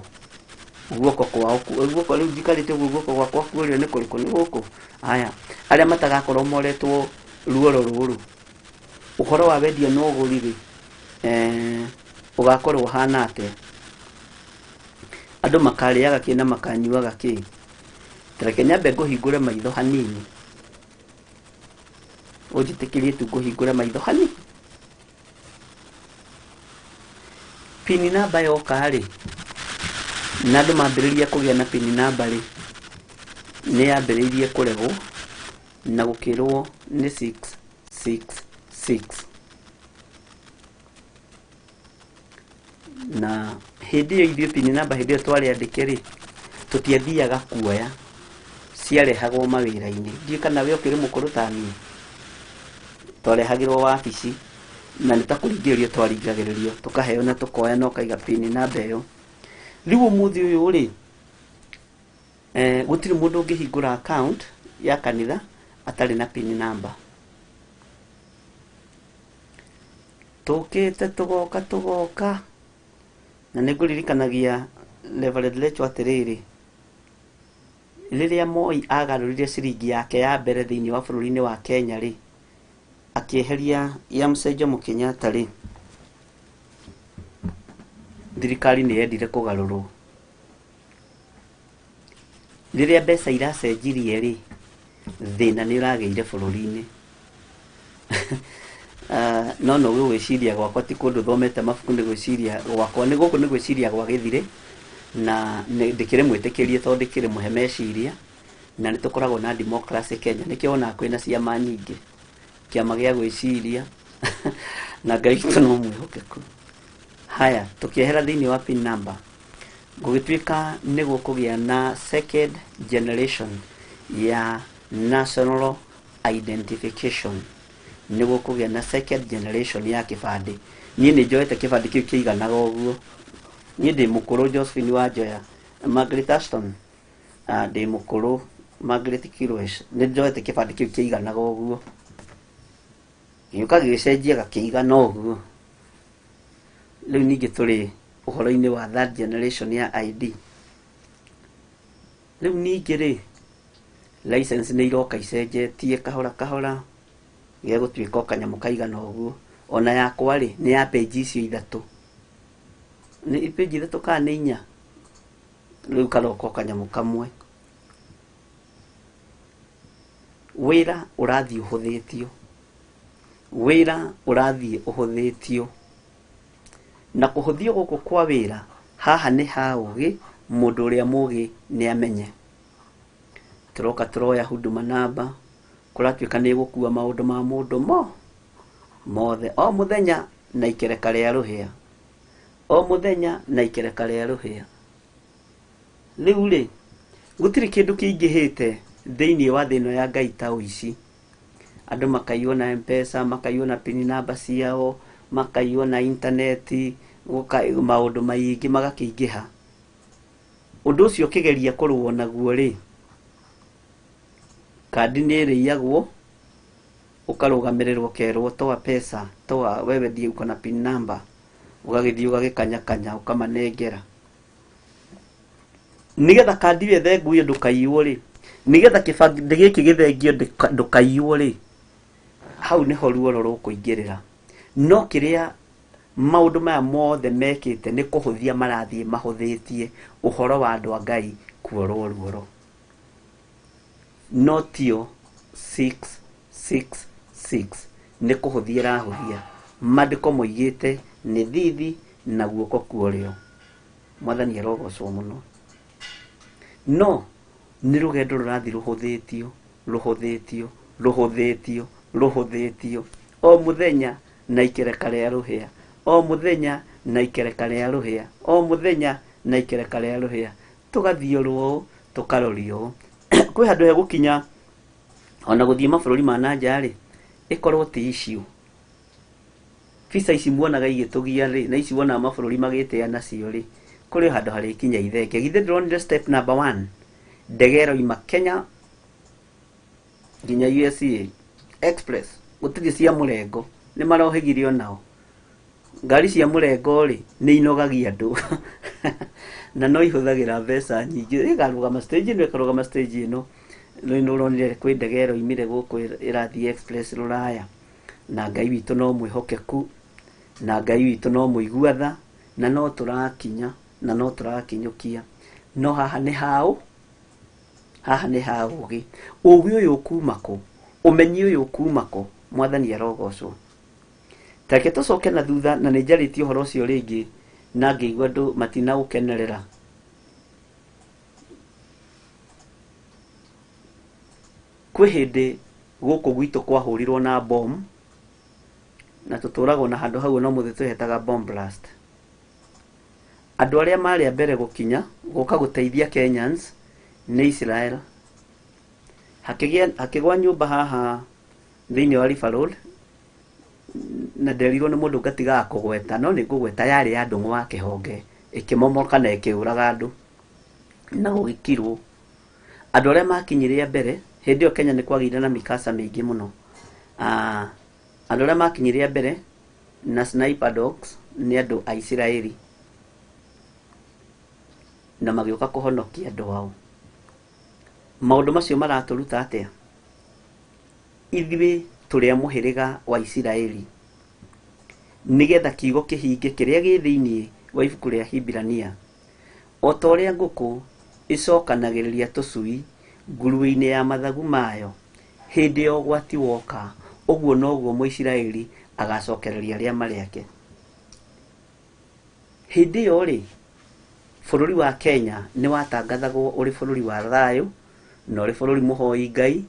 guoko kwao guoko riu jikarite guoko gwakwa kurio ni kuriku ni guku aya aria matagakorwo moretwo ruoro ruru uhoro wa wendia na uguri ri ugakorwo hana ate? Andu makariaga ki na makanyuaga ki? Tareke nyambe nguhingure maitho hanini. Ujitikirie tu nguhingure maitho hanini. Pini namba yoka ri na andu mambiriria kugia na pini namba ri ni yambiririe kuregwo na gukirwo ni 666. Na hindi iyo ithio pini namba hindi iyo twari andike ri tutiathiaga kuoya ciarehagwo mawira-ini. Ndiĩ kana we ukiri mukuru tani twarehagirwo wabici na nitakuringĩrio twaringagĩrĩrio tukaheo na tukoya na ukaiga pini namba iyo. Riu umuthi uyu ri gutiri mundu ungihingura account ya kanitha atari na pini namba. Tukite tugoka na niguririkanagia Reverend Lecho atiriri riria Moi agarurire ciringi yake ya mbere thiini wa bururi-ini wa Kenya ri akieheria ya Mzee Jomo Kenyatta ri thirikari ni yendire kugarurwo. Riria mbeca iracenjirie ri thina ni urageire bururi-ini no no gwĩciria gwakwa ti kũndũ thomete mabuku nĩ gwĩciria gwakwa nĩ gũkũ nĩ gwĩciria gwa gĩthire na ndĩkĩrĩ mwĩtĩkĩrie tondũ ndĩkĩrĩ mũhe meciria na nĩ tũkoragwo na democracy Kenya nĩkĩo ona kwĩna ciama nyingĩ kĩama gĩa gwĩciria na Ngai witũ no mwĩhokeku. Haya tũkĩehera thĩinĩ wa pin number gũgĩtuĩka nĩ gũkũgĩa na second generation ya national identification, nĩ gũkũgĩa na second generation ya kĩbandĩ. Niĩ nĩ njoete kĩbandĩ kĩu kĩiganaga ũguo, niĩ ndĩ mũkũrũ Josephine Wanjoya, Margaret Ashton ndĩ mũkũrũ, Margaret Kiruesh nĩ njoete kĩbandĩ kĩu kĩiganaga ũguo, gĩũka gĩgĩcenjia gakĩigana ũguo. Rĩu ningĩ tũrĩ ũhoro-inĩ wa third generation ya ID. Rĩu ningĩ rĩ license nĩ iroka icenjetie kahora kahora, gĩa gũtuĩka o kanyamũ kaigana ũguo. Ona yakwa rĩ nĩ ya page icio ithatũ, nĩ page ithatũ kana nĩ inya, rĩu karoka o kanyamũ kamwe. Wĩra ũrathiĩ ũhũthĩtio, wĩra ũrathiĩ ũhũthĩtio, na kũhũthio gũkũ kwa wĩra haha nĩ ha ũgĩ, mũndũ ũrĩa mũgĩ nĩ amenye. Tũroka tũroya huduma number, kũratuĩka nĩ gũkua maũndũ ma mũndũ mothe o mũthenya na ikereka rĩa rũhĩa, o mũthenya na ikereka rĩa rũhĩa. Rĩu rĩ gũtirĩ kĩndũ kĩingĩhĩte thĩinĩ wa thĩ ĩno ya Ngai ta ũici. Andũ makaiywo na M-Pesa, makaiywo na pin number ciao, makaiywo na intaneti, maũndũ maingĩ magakĩingĩha. Ũndũ ũcio ũkĩgeria kũrũo naguo rĩ, kandi nĩ ĩrĩiyagwo, ũkarũgamĩrĩrwo ũkerwo toa pesa, toa wewe thiĩ uko na pin number, ũgagĩthiĩ ũgagĩkanyakanya ũkamanengera. Nĩgetha kandi ĩyo ĩthengio ndũkaiywo rĩ, nĩgetha kĩbandĩ gĩkĩ gĩthengio ndũkaiywo rĩ, hau nĩho ruoro rũkũingĩrĩra. No kĩrĩa maũndũ maya mothe mekĩte nĩ kũhũthia marathiĩ mahũthĩtie ũhoro wa andũ a Ngai kuorwo ruoro. No tio 666 nĩ kũhũthia rahũthia. Maandĩko moigĩte nĩ thithi na guoko kuorĩo. Mwathani arogocwo mũno. No nĩ rũgendo rũrathiĩ rũhũthĩtio, rũhũthĩtio, rũhũthĩtio, rũhũthĩtio, o mũthenya na ikereka rĩa rũhĩa, o mũthenya na ikereka rĩa rũhĩa, o mũthenya na ikereka rĩa rũhĩa. Tũgathiũrwo tũkarorio. Kwĩ handũ he gũkinya ona gũthiĩ mabũrũri ma nanja rĩ, ĩkorwo ti issue. Visa ici muonaga igĩtũgia rĩ, na ici wonaga mabũrũri magĩtĩa nacio rĩ, kũrĩ handũ harĩ kinya ithenge. Githĩ ndĩronire step number 1, ndege ĩroima Kenya nginya USA express, gũtirĩ cia mũrengo, nĩ marohĩgire onao. Ngari cia mũrengo rĩ nĩ inogagia andũ na no ihũthagĩra mbeca nyingĩ. Ĩkarũgama stage ĩno, ĩkarũgama stage ĩno. Rĩu nĩ ũronire kwĩ ndege ĩroimire gũkũ ĩrathiĩ express Rũraya. Na Ngai witũ no mwĩhokeku, na Ngai witũ no mũigua tha, na no tũrakinya, na no tũrakinyũkia. No haha nĩ haũ, haha nĩ ha ũgĩ. Ũgĩ ũyũ kuma kũ? Ũmenyi ũyũ kuma kũ? Mwathani arogocwo. Take tũcoke na thutha, na nĩ njarĩtie ũhoro ũcio rĩngĩ na ngĩigua andũ matinaũkenerera. Kwĩ hĩndĩ gũkũ gwitũ kwahũrirwo na bomb, na tũtũragwo na handũ hau no mũthĩ twĩhetaga bomb blast. Andũ arĩa marĩ a mbere gũkinya gũka gũteithia Kenyans nĩ Israel. Hakĩgwa nyũmba haha thĩinĩ wa River Road, na nderirwo nĩ mũndũ ngatigaga kũgweta, no nĩ ngũgweta yarĩ ya ndũng'ũ wa kĩhonge, ĩkĩmomoka na ĩkĩũraga andũ na gũgĩkirwo. Andũ arĩa makinyire mbere hĩndĩ ĩyo Kenya nĩ kwagĩire na mikasa mĩingĩ mũno. Andũ arĩa makinyire mbere na sniper dogs nĩ andũ a Isiraeli, na magĩũka kũhonokia andũ ao. Maũndũ macio maratũruta atĩa? Ithuĩ tũrĩ a mũhĩrĩga wa Isiraeli, nĩgetha kiugo kĩhinge kĩrĩa gĩ thĩinĩ wa ibuku rĩa Hibirania. O ta ũrĩa ngũkũ ĩcokanagĩrĩria tũcui nguru-inĩ ya mathagu mayo hĩndĩ ya ũgwati woka, Ũguo noguo Mũisiraeli agacokereria arĩa marĩake. Hĩndĩ ĩyo rĩ, bũrũri wa Kenya nĩ watangathagwo ũrĩ bũrũri wa thayũ na ũrĩ bũrũri mũhoi Ngai,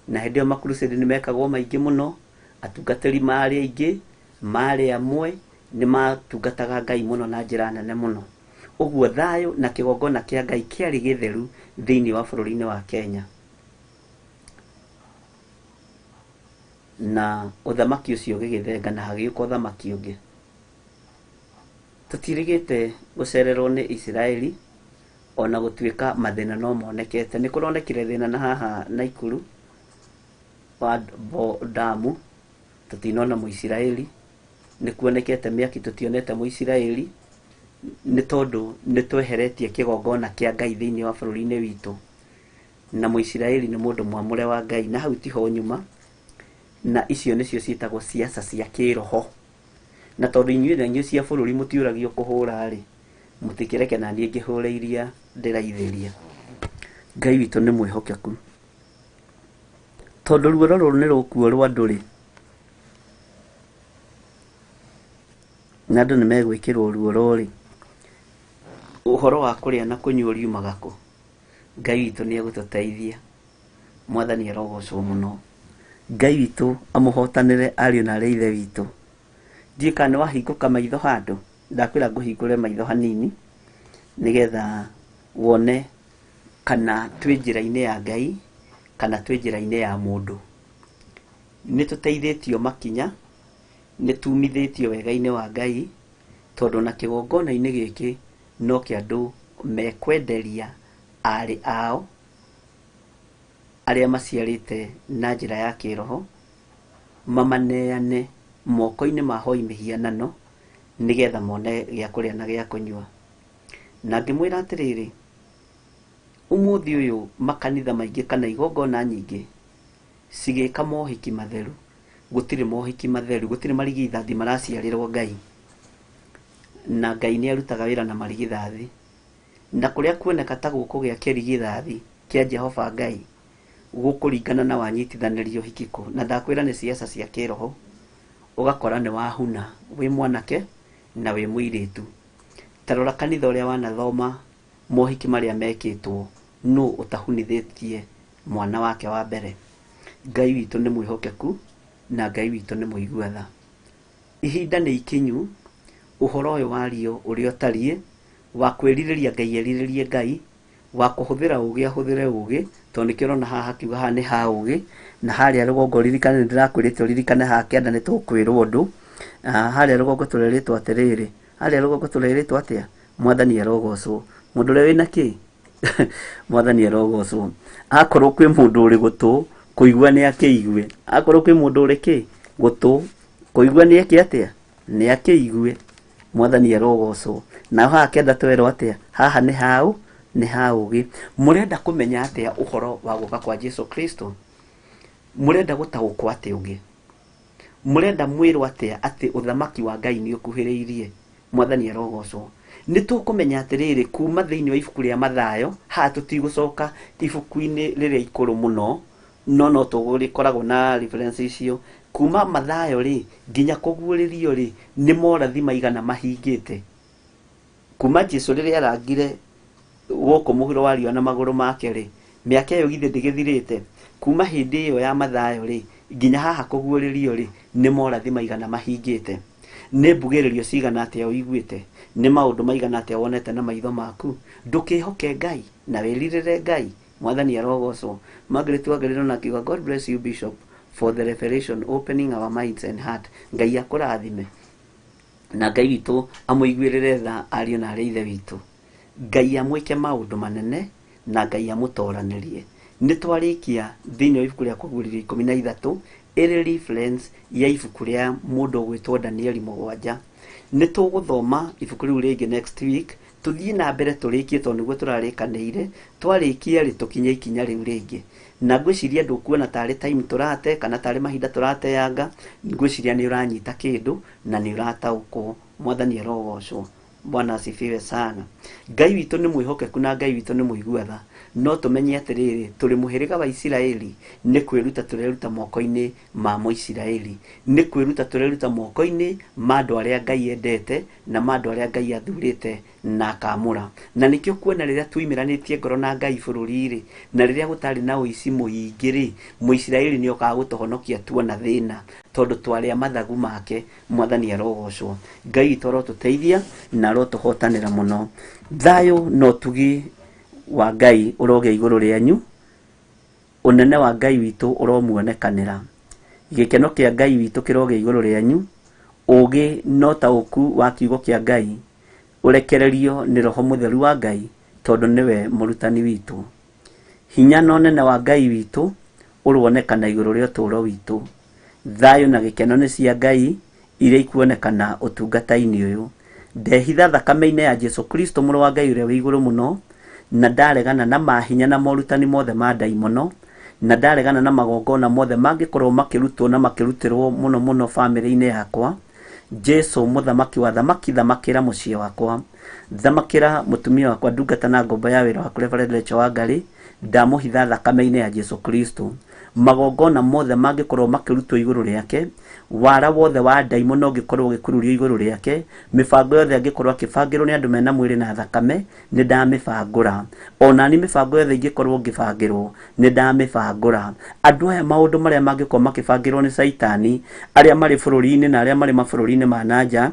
na hĩndĩ ĩyo makurusĩdi nĩ mekagwo maingĩ mũno, atungatĩri marĩ aingĩ, marĩ amwe, nĩ matungataga Ngai mũno na njĩra nene mũno. Ũguo thayũ na kĩgongona kĩa Ngai kĩarĩ gĩtheru thĩinĩ wa bũrũri-inĩ wa Kenya. Na ũthamaki ũcio ũgĩgĩthenga na hagĩũka ũthamaki ũngĩ. Tũtirigĩte gũcererwo nĩ Isiraeli, ona gũtuĩka mathĩna no monekete. Nĩ kũronekire thĩna na haha Naikuru wa damu, tũtinona Mũisiraeli. Nĩ kuonekete mĩaki, tũtionete Mũisiraeli, nĩ tondũ nĩ tweheretie kĩgongona kĩa Ngai thĩinĩ wa bũrũri-inĩ witũ. Na Mũisiraeli nĩ mũndũ mwamũre wa Ngai, na hau tiho nyuma. Na icio nĩcio ciĩtagwo siasa cia kĩroho. Na tondũ inyuĩ na inyuĩ cia bũrũri mũtiũragio kũhũra rĩ, mũtikĩreke na niĩ ngĩhũre iria ndĩraithĩria. Ngai witũ nĩ mwĩhokeku. Tondũ ruoro rũrũ nĩ rũkuo rwa andũ rĩ, na andũ nĩ megwĩkĩrwo ruoro rĩ, ũhoro wa kũrĩa na kũnyua riumaga kũ? Ngai witũ nĩ egũtũteithia. Mwathani arogocwo mũno. Ngai witũ amũhotanĩre ariũ na arĩa ithe witũ. Ndiĩ kana nĩ wahingũka maitho handũ? Ndakwĩra ngũhingũre maitho hanini nĩgetha wone kana twĩ njĩra-inĩ ya Ngai kana twĩ njĩra-inĩ ya mũndũ. Nĩ tũteithĩtio makinya, nĩ tumithĩtio wega-inĩ wa Ngai, tondũ na kĩgongona-inĩ gĩkĩ no kĩa andũ mekwenderia arĩ ao arĩa maciarĩte na njĩra ya kĩroho, mamaneane moko-inĩ ma hoi mĩhianano nĩgetha mone gĩa kũrĩa na gĩa kũnyua. Na ngĩmwĩra atĩrĩrĩ, ũmũthĩ ũyũ makanitha maingĩ kana igongona nyingĩ cigĩka mohiki matheru. Gũtirĩ mohiki matheru, gũtirĩ marigithathi maraciarĩrwo Ngai, na Ngai nĩ arutaga wĩra na marigithathi. Na kũrĩa kuoneka ta gũkũ gĩa kĩrigithathi kĩa Jehova Ngai gũkũringana na wanyitithanĩrio ũhiki kũ. Na ndakwĩra nĩ siasa cia kĩroho. Ũgakora nĩ wahuna wĩ mwanake na wĩ mũirĩtu. Tarora kanitha ũrĩa wanathoma mohiki marĩa mekĩtwo, nũ ũtahunithĩtie mwana wake wa mbere. Ngai witũ nĩ mwĩhokeku na Ngai witũ nĩ mũiguatha. Ihinda nĩ ikinyu, ũhoro ũyũ wario ũrĩa ũtariĩ, wa kwĩrirĩria Ngai erirĩrie Ngai, wa kũhũthĩra ũgĩ ahũthĩre ũgĩ, tondũ nĩkĩo ũrona haha hakiuga haha nĩ ha ũgĩ, na harĩa rũgongo ririkane nĩ ndĩrakwĩrĩte ũririkane haha kĩanda nĩ tũkwĩrwo ũndũ. Harĩa rũgongo tũrerĩtwo atĩrĩrĩ, harĩa rũgongo tũrerĩtwo atĩa? Mwathani arogocwo. Mũndũ ũrĩa wĩna kĩ? Mwathani arogocwo. Akorwo kwĩ mũndũ ũrĩ gũtũ, kũigua nĩ akĩigue. Akorwo kwĩ mũndũ ũrĩ kĩ? Gũtũ, kũigua nĩ eke atĩa? Nĩ akĩigue. Mwathani arogocwo. Na haha kĩanda twerwo atĩa? Haha nĩ haũ? Nĩ ha ũgĩ. Mũrenda kũmenya atĩa ũhoro wa gũka kwa Jesu Kristo? Mũrenda gũtaũkwo atĩ ũngĩ? Mũrenda mwĩrwo atĩa atĩ ũthamaki wa Ngai nĩ ũkuhĩrĩirie? Mwathani arogocwo. Nĩ tũkũmenya atĩrĩrĩ, kuma thĩinĩ wa ibuku rĩa Mathayo, haha tũtigũcoka ibuku-inĩ rĩrĩa ikũrũ mũno, no tũgũkoragwo na reference icio. Kuma Mathayo rĩ, nginya kũguũrĩrio rĩ, nĩ morathi maigana mahingĩte. Kuma Jesu rĩrĩa arangire gũkũ mũhuro wa riũa na magũrũ make rĩ, mĩaka ĩyo githĩ ndĩgĩthirĩte? Kuma hĩndĩ ĩyo ya Mathayo rĩ, nginya haha kũguũrĩrio rĩ, nĩ morathi maigana mahingĩte. Nĩ mbugĩrĩrio cigana atĩa ũiguĩte? Nĩ maũndũ maigana atĩa wonete na maitho maku? Ndũkĩhoke Ngai na wĩrirĩre Ngai. Mwathani arogocwo. Margaret Wangari na akiuga, God bless you Bishop for the revelation opening our minds and heart. Ngai akũrathime na Ngai witũ amũiguĩrĩre tha ariũ na arĩa ithe witũ. Ngai amwĩke maũndũ manene na Ngai amũtoranĩrie. Nĩ twarĩkia thĩinĩ wa ibuku rĩa Kũguũrĩrio 13 ĩrĩ reference ya ibuku rĩa mũndũ ũgwĩtwo Danieli 7. Nĩ tũgũthoma ibuku rĩu rĩngĩ next week, tũthiĩ na mbere tũrĩkie tondũ nĩguo tũrarĩkanĩire. Twarĩkia rĩ tũkinye ikinya rĩu rĩngĩ. Na ngwĩciria ndũkuona tarĩ time tũrate kana tarĩ mahinda tũrateanga. Ngwĩciria nĩ ũranyita kĩndũ na nĩ ũrataũkwo. Mwathani arogocwo. Bwana asifiwe sana. Ngai witũ nĩ mwĩhokeku na Ngai witũ nĩ mũiguatha. no tumenye atiriri turi muhiriga wa Isiraeli ni kwiruta tureruta moko-ini ma Muisiraeli, ni kwiruta tureruta moko-ini ma andu aria Ngai endete na ma andu aria Ngai athurite na akamura. Na nikio kuona riria twimiranitie ngoro na Ngai bururi-ri na riria gutari na uici muingi-ri, Muisiraeli ni okaga gutuhonokia tuona thina tondu twaria mathagu make. Mwathani arogocwo. Ngai toro tuteithia na rotuhotanira muno. Thayo no tugi wa Ngai uroge iguru rianyu, unene wa Ngai witu uromuonekanira, gikeno kia Ngai witu kiroge iguru rianyu, ugi no tauku wa kiugo kia Ngai urekererio ni Roho Mutheru wa Ngai tondu niwe murutani witu. Hinya no nene wa Ngai witu uruonekana iguru ria uturo witu. Thayo na gikeno ni cia Ngai iria ikuonekana utungata-ini uyu. Ndehitha thakame-ini ya Jesu Kristo muru wa Ngai uria wi iguru muno, na ndaregana na mahinya na morutani mothe ma daimono, na ndaregana na magongona mothe mangikorwo makirutwo na makirutirwo muno muno family-ini yakwa. Jesu muthamaki wa thamaki, thamakira muciĩ wakwa, thamakira mutumia wakwa ndungata na ngombo ya wira waku Reverend Rachel Wangari. Ndamuhitha thakame-ini ya Jesu Kristo. Magongona mothe mangikorwo makirutwo iguru riake, wara wothe wa daimono ngikorwo gikururio iguru riake, mibango yothe angikorwo akibangirwo ni andu mena mwiri na thakame, ni ndamibangura. Ona ni mibango yothe ingikorwo ngibangirwo, ni ndamibangura. Andu aya maundu maria mangikorwo makibangirwo ni Saitani, aria mari bururi-ini na aria mari mabururi-ini ma nanja,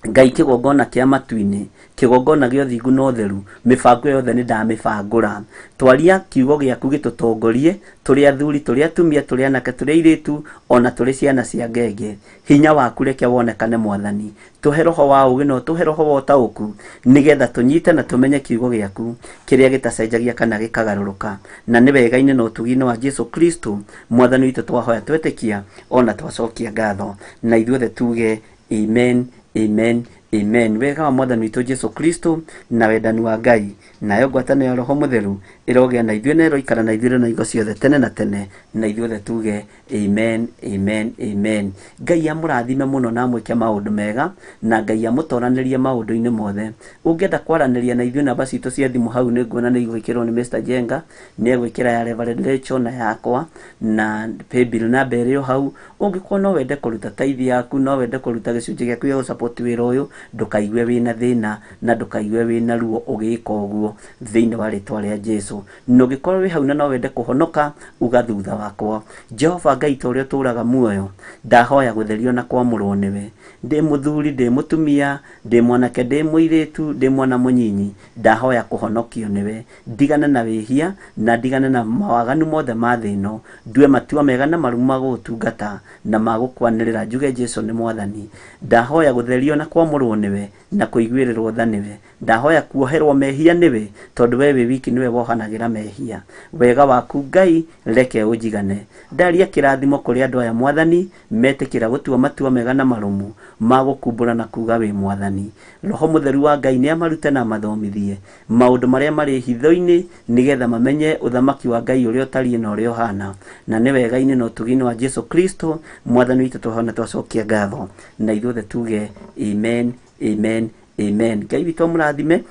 Ngai kigongona kia matu-ini, kigongona gio thingu no theru, mibango yothe ni ndamibangura. Twaria kiugo giaku gitutongorie, turi athuri, turi atumia, turi anake, turi airitu, ona turi ciana cia ngenge. Hinya waku reke wonekane Mwathani. Tuhe roho wa ugi no tuhe roho wa utauku, nigetha tunyite na tumenye kiugo giaku kiria gitacenjagia kana gikagaruruka. Na ni wega-ini no tugi-ini wa Jesu Kristo Mwathani witu twahoya twetikia ona twacokia ngatho, na ithuothe tuge amen, amen, amen. Wega wa Mwathani witu Jesu Kristo na wendani wa Ngai nayo ngwatanĩro ya Roho Mutheru irogea na ithuĩ na iroikara na ithuĩ na igo ciothe tene na tene, na ithuothe tuge amen, amen, amen. Ngai amũrathime muno na amwĩke maũndũ mega, na Ngai amũtoranĩrie maũndũ-inĩ mothe. Ũngĩenda kwaranĩria na ithuĩ namba citũ cia thimũ hau nĩ nguona nĩ igwĩkĩrwo nĩ Mr. Jenga, nĩ egwĩkĩra ya Reverend Rachel na yakwa na paybill namba ĩrĩ hau. Ũngĩkorwo no wende kũruta tithe yaku, no wende kũruta gĩcunjĩ gĩaku gĩa gũsupport wĩra ũyũ, ndũkaigue wĩna thĩna na ndũkaigue wĩna ruo ũgĩka ũguo thĩinĩ wa rĩtwa rĩa Jesu. No gĩkorwo wĩ hau na no wende kũhonoka, uga thutha wakwa. Jehova Ngai ta ũrĩa ũtũũraga muoyo, ndahoya gũtherio na kwamũrwo nĩwe. Ndĩ mũthuri, ndĩ mũtumia, ndĩ mwanake, ndĩ mũirĩtu, ndĩ mwana mũnyinyi, ndahoya kũhonokio nĩwe. Ndigane na wĩhia na ndigane na mawaganu mothe ma thĩ ĩno, ndue matua mega na marumu ma gũgũtungata na ma gũkwanĩrĩra, njuge Jesu nĩ Mwathani. Ndahoya gũtherio na kwamũrwo nĩwe na kũiguĩrĩrwo tha nĩwe. Ndahoya kuoherwo mehia nĩwe, tondũ we wĩ wiki nĩwe wohanagĩra mehia. Wega waku Ngai reke ũnjigane. Ndaria kĩrathimo kũrĩ andũ aya Mwathani, metĩkĩra gũtua matua mega na marumu ma gũkumbũra na kuga wĩ Mwathani. Roho Mũtheru wa Ngai nĩ amarute na amathomithie maũndũ marĩa marĩ hitho-inĩ, nĩgetha mamenye ũthamaki wa Ngai ũrĩa ũtariĩ na ũrĩa ũhana. Na nĩ wega-inĩ na ũtugi-inĩ wa Jesu Kristo Mwathani witũ twahona twacokia ngatho, na ithuothe tuge amen, amen, amen. Ngai witũ amũrathime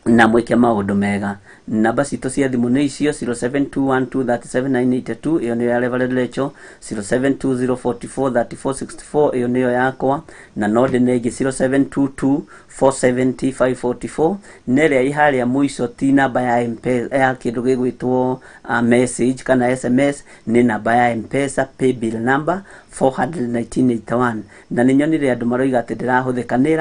na mwĩke maũndũ mega. Namba citũ cia thimũ nĩ icio 0721237982, ĩyo nĩyo ya Reverend Rachel, 0720443464, ĩyo nĩyo yakwa, na no ndĩnengĩ 0722470544, nerĩa iharĩa mũico ti namba ya M-Pesa ya kĩndũ gĩgwĩtwo message kana SMS, nĩ namba ya M-Pesa paybill number 41981. Na nĩ nyonire andũ maroiga atĩ ndĩrahũthĩka, nĩ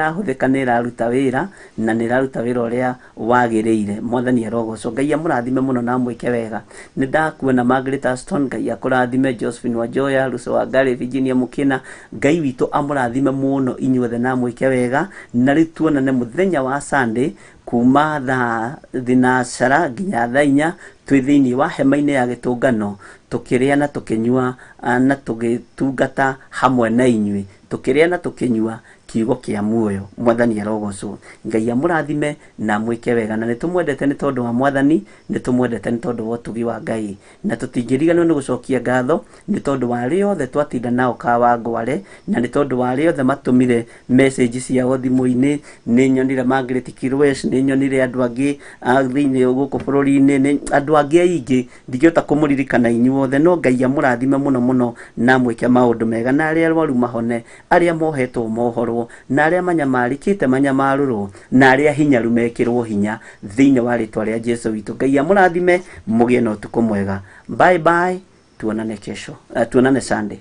ĩraruta wĩra na nĩ ĩraruta wĩra ũrĩa wagĩrĩire. Mwathani arogocwo. Ngai amũrathime muno na mwĩke wega. Nĩ ndakuona Margaret Aston, Ngai akũrathime. Josephine Wanjoya, Lucy Wangari, Virginia Mukina, Ngai witũ amũrathime muno inyuothe na mwĩke wega. Na rĩu tuonane mũthenya wa Sunday kuma thaa thinacara nginya thaa 4 twĩ thĩinĩ wa hema-inĩ ya gĩtũngano tũkĩrĩa na tũkĩnyua na tũgĩtungata hamwe na inyuĩ, tũkĩrĩa na tũkĩnyua kiugo kĩa muoyo. Mwathani arogocwo. Ngai amũrathime na mwĩke wega, na nĩtũmwendete nĩ tondũ wa Mwathani, nĩtũmwendete nĩ tondũ wa ũtugi wa Ngai, na tũtingĩriganĩrwo nĩ gũcokia ngatho nĩ tondũ wa arĩa othe twatinda nao Kawangware, na nĩ tondũ wa arĩa othe matũmire message ciao thimũ-inĩ. Nĩ nyonire Margaret Kirwesh, nĩ nyonire andũ angĩ thĩinĩ gũkũ bũrũri-inĩ, andũ angĩ aingĩ ndingĩhota kũmũririkana inyuothe, no Ngai amũrathime mũno mũno na mwĩke maũndũ mega, na arĩa arwaru mahone, arĩa mohetwo mohorwo, na arĩa manyamarĩkĩte manyamarũrwo, na arĩa hinyaru mekĩrwo hinya thĩinĩ wa rĩtwa rĩa Jesũ witũ. Ngai amũrathime, mũgĩe na ũtukũ mwega. Bye bye, tuonane kesho, tuonane Sunday.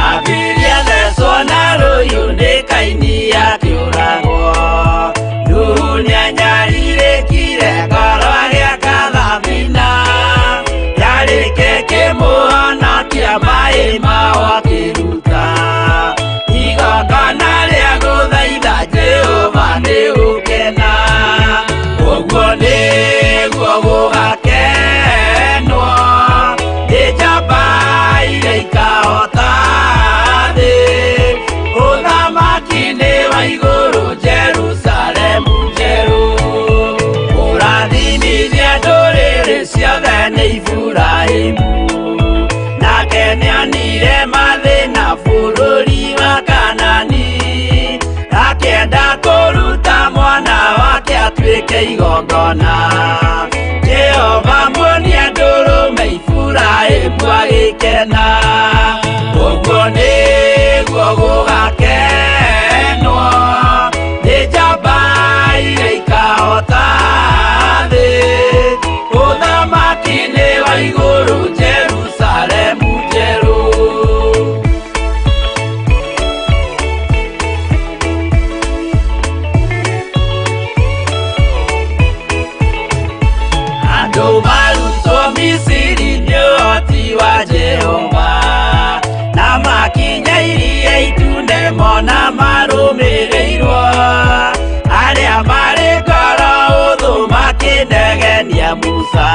Abiria thecwo na rũhiũ nĩ kaini akĩũragwo, dunia nyarirĩkire ngoro agĩaka thabina, yarĩke kĩmũhonokia maĩ mao akĩruta, igongona rĩa gũthaitha Jehova nĩ gũkena, ũguo nĩguo gũgakenwo nĩ njamba iria ikahota thĩ, ũthamaki-nĩ wa igũrũ Jerusalemu njerũ, ũrathimithia ndũrĩrĩ ciothe nĩ Iburahĩmu, nake nĩonire mathĩna bũrũri wa Kanani, akĩenda kũruta mwana wake atuĩke igongona, Jehova muonia ndũrũme Iburahĩmu agĩkena, ũguo nĩguo gũgakenwo nĩ njamba iria ikahota thĩ, ũthamaki-nĩ wa igũrũ Jerusalemu njerũ. Andũ marutwo Misiri nĩ ũhoti wa Jehova, na makinya iria itune mona marũmĩrĩirwo, arĩa marĩ ngoro hũthũ makĩnegenia Musa,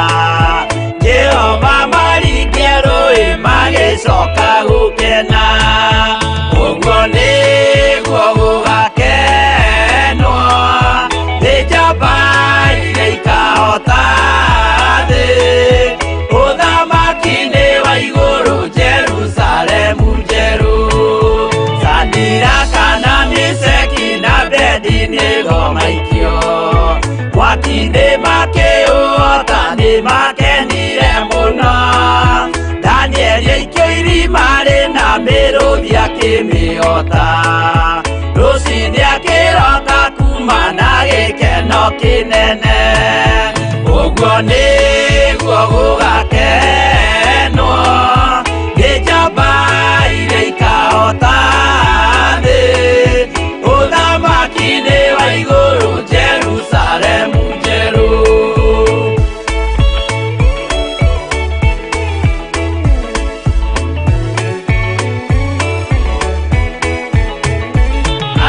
Jehova maringie rũĩ magĩcoka gũkena, ũguo nĩguo gũgakenwo nĩ njamba iria ikahota thĩ, ũthamaki-nĩ wa igũrũ Jerusalemu njerũ, Shadiraka na Meshaki na Abedinego maikio mwaki-nĩ makĩũhota, nĩ makenire mũno, Danieli aikio irima-rĩ na mĩrũthi akĩmĩhota, rũcinĩ akĩroka kuma na gĩkeno kĩnene, ũguo nĩguo gũgakenwo nĩ njamba iria ikahota thĩ, ũthamaki-nĩ wa igũrũ Jerusalemu njerũ.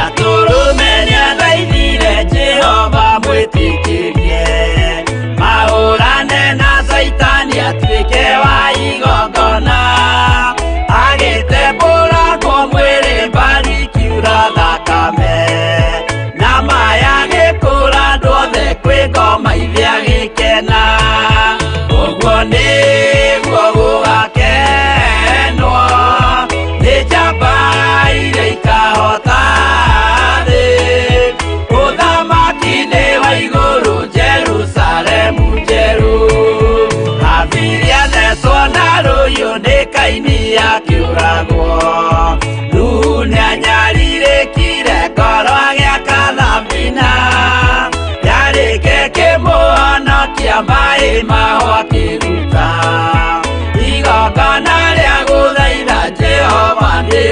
Atũrũme nĩathaithire Jehova mwĩtĩkĩrie, mahũrane na Saitani atuĩke wa igongona, agĩtembũragwo mwĩrĩ mbari kiura thakame, na maya gĩkũra andũ othe kwĩ ngoma iria gĩkena, ũguo nĩguo gũgakenwo nĩ njamba iria ikahota thĩ, ũthamaki-nĩ wa igũrũ Jerusalemu njerũ, Abiria thecwo na rũhiũ nĩ kaini akĩũragwo, Nuhu nĩanyarirĩkire ngoro agĩaka thabina, yarĩke kĩmũhonokia maĩ mao akĩruta, igongona rĩa gũthaitha Jehova nĩ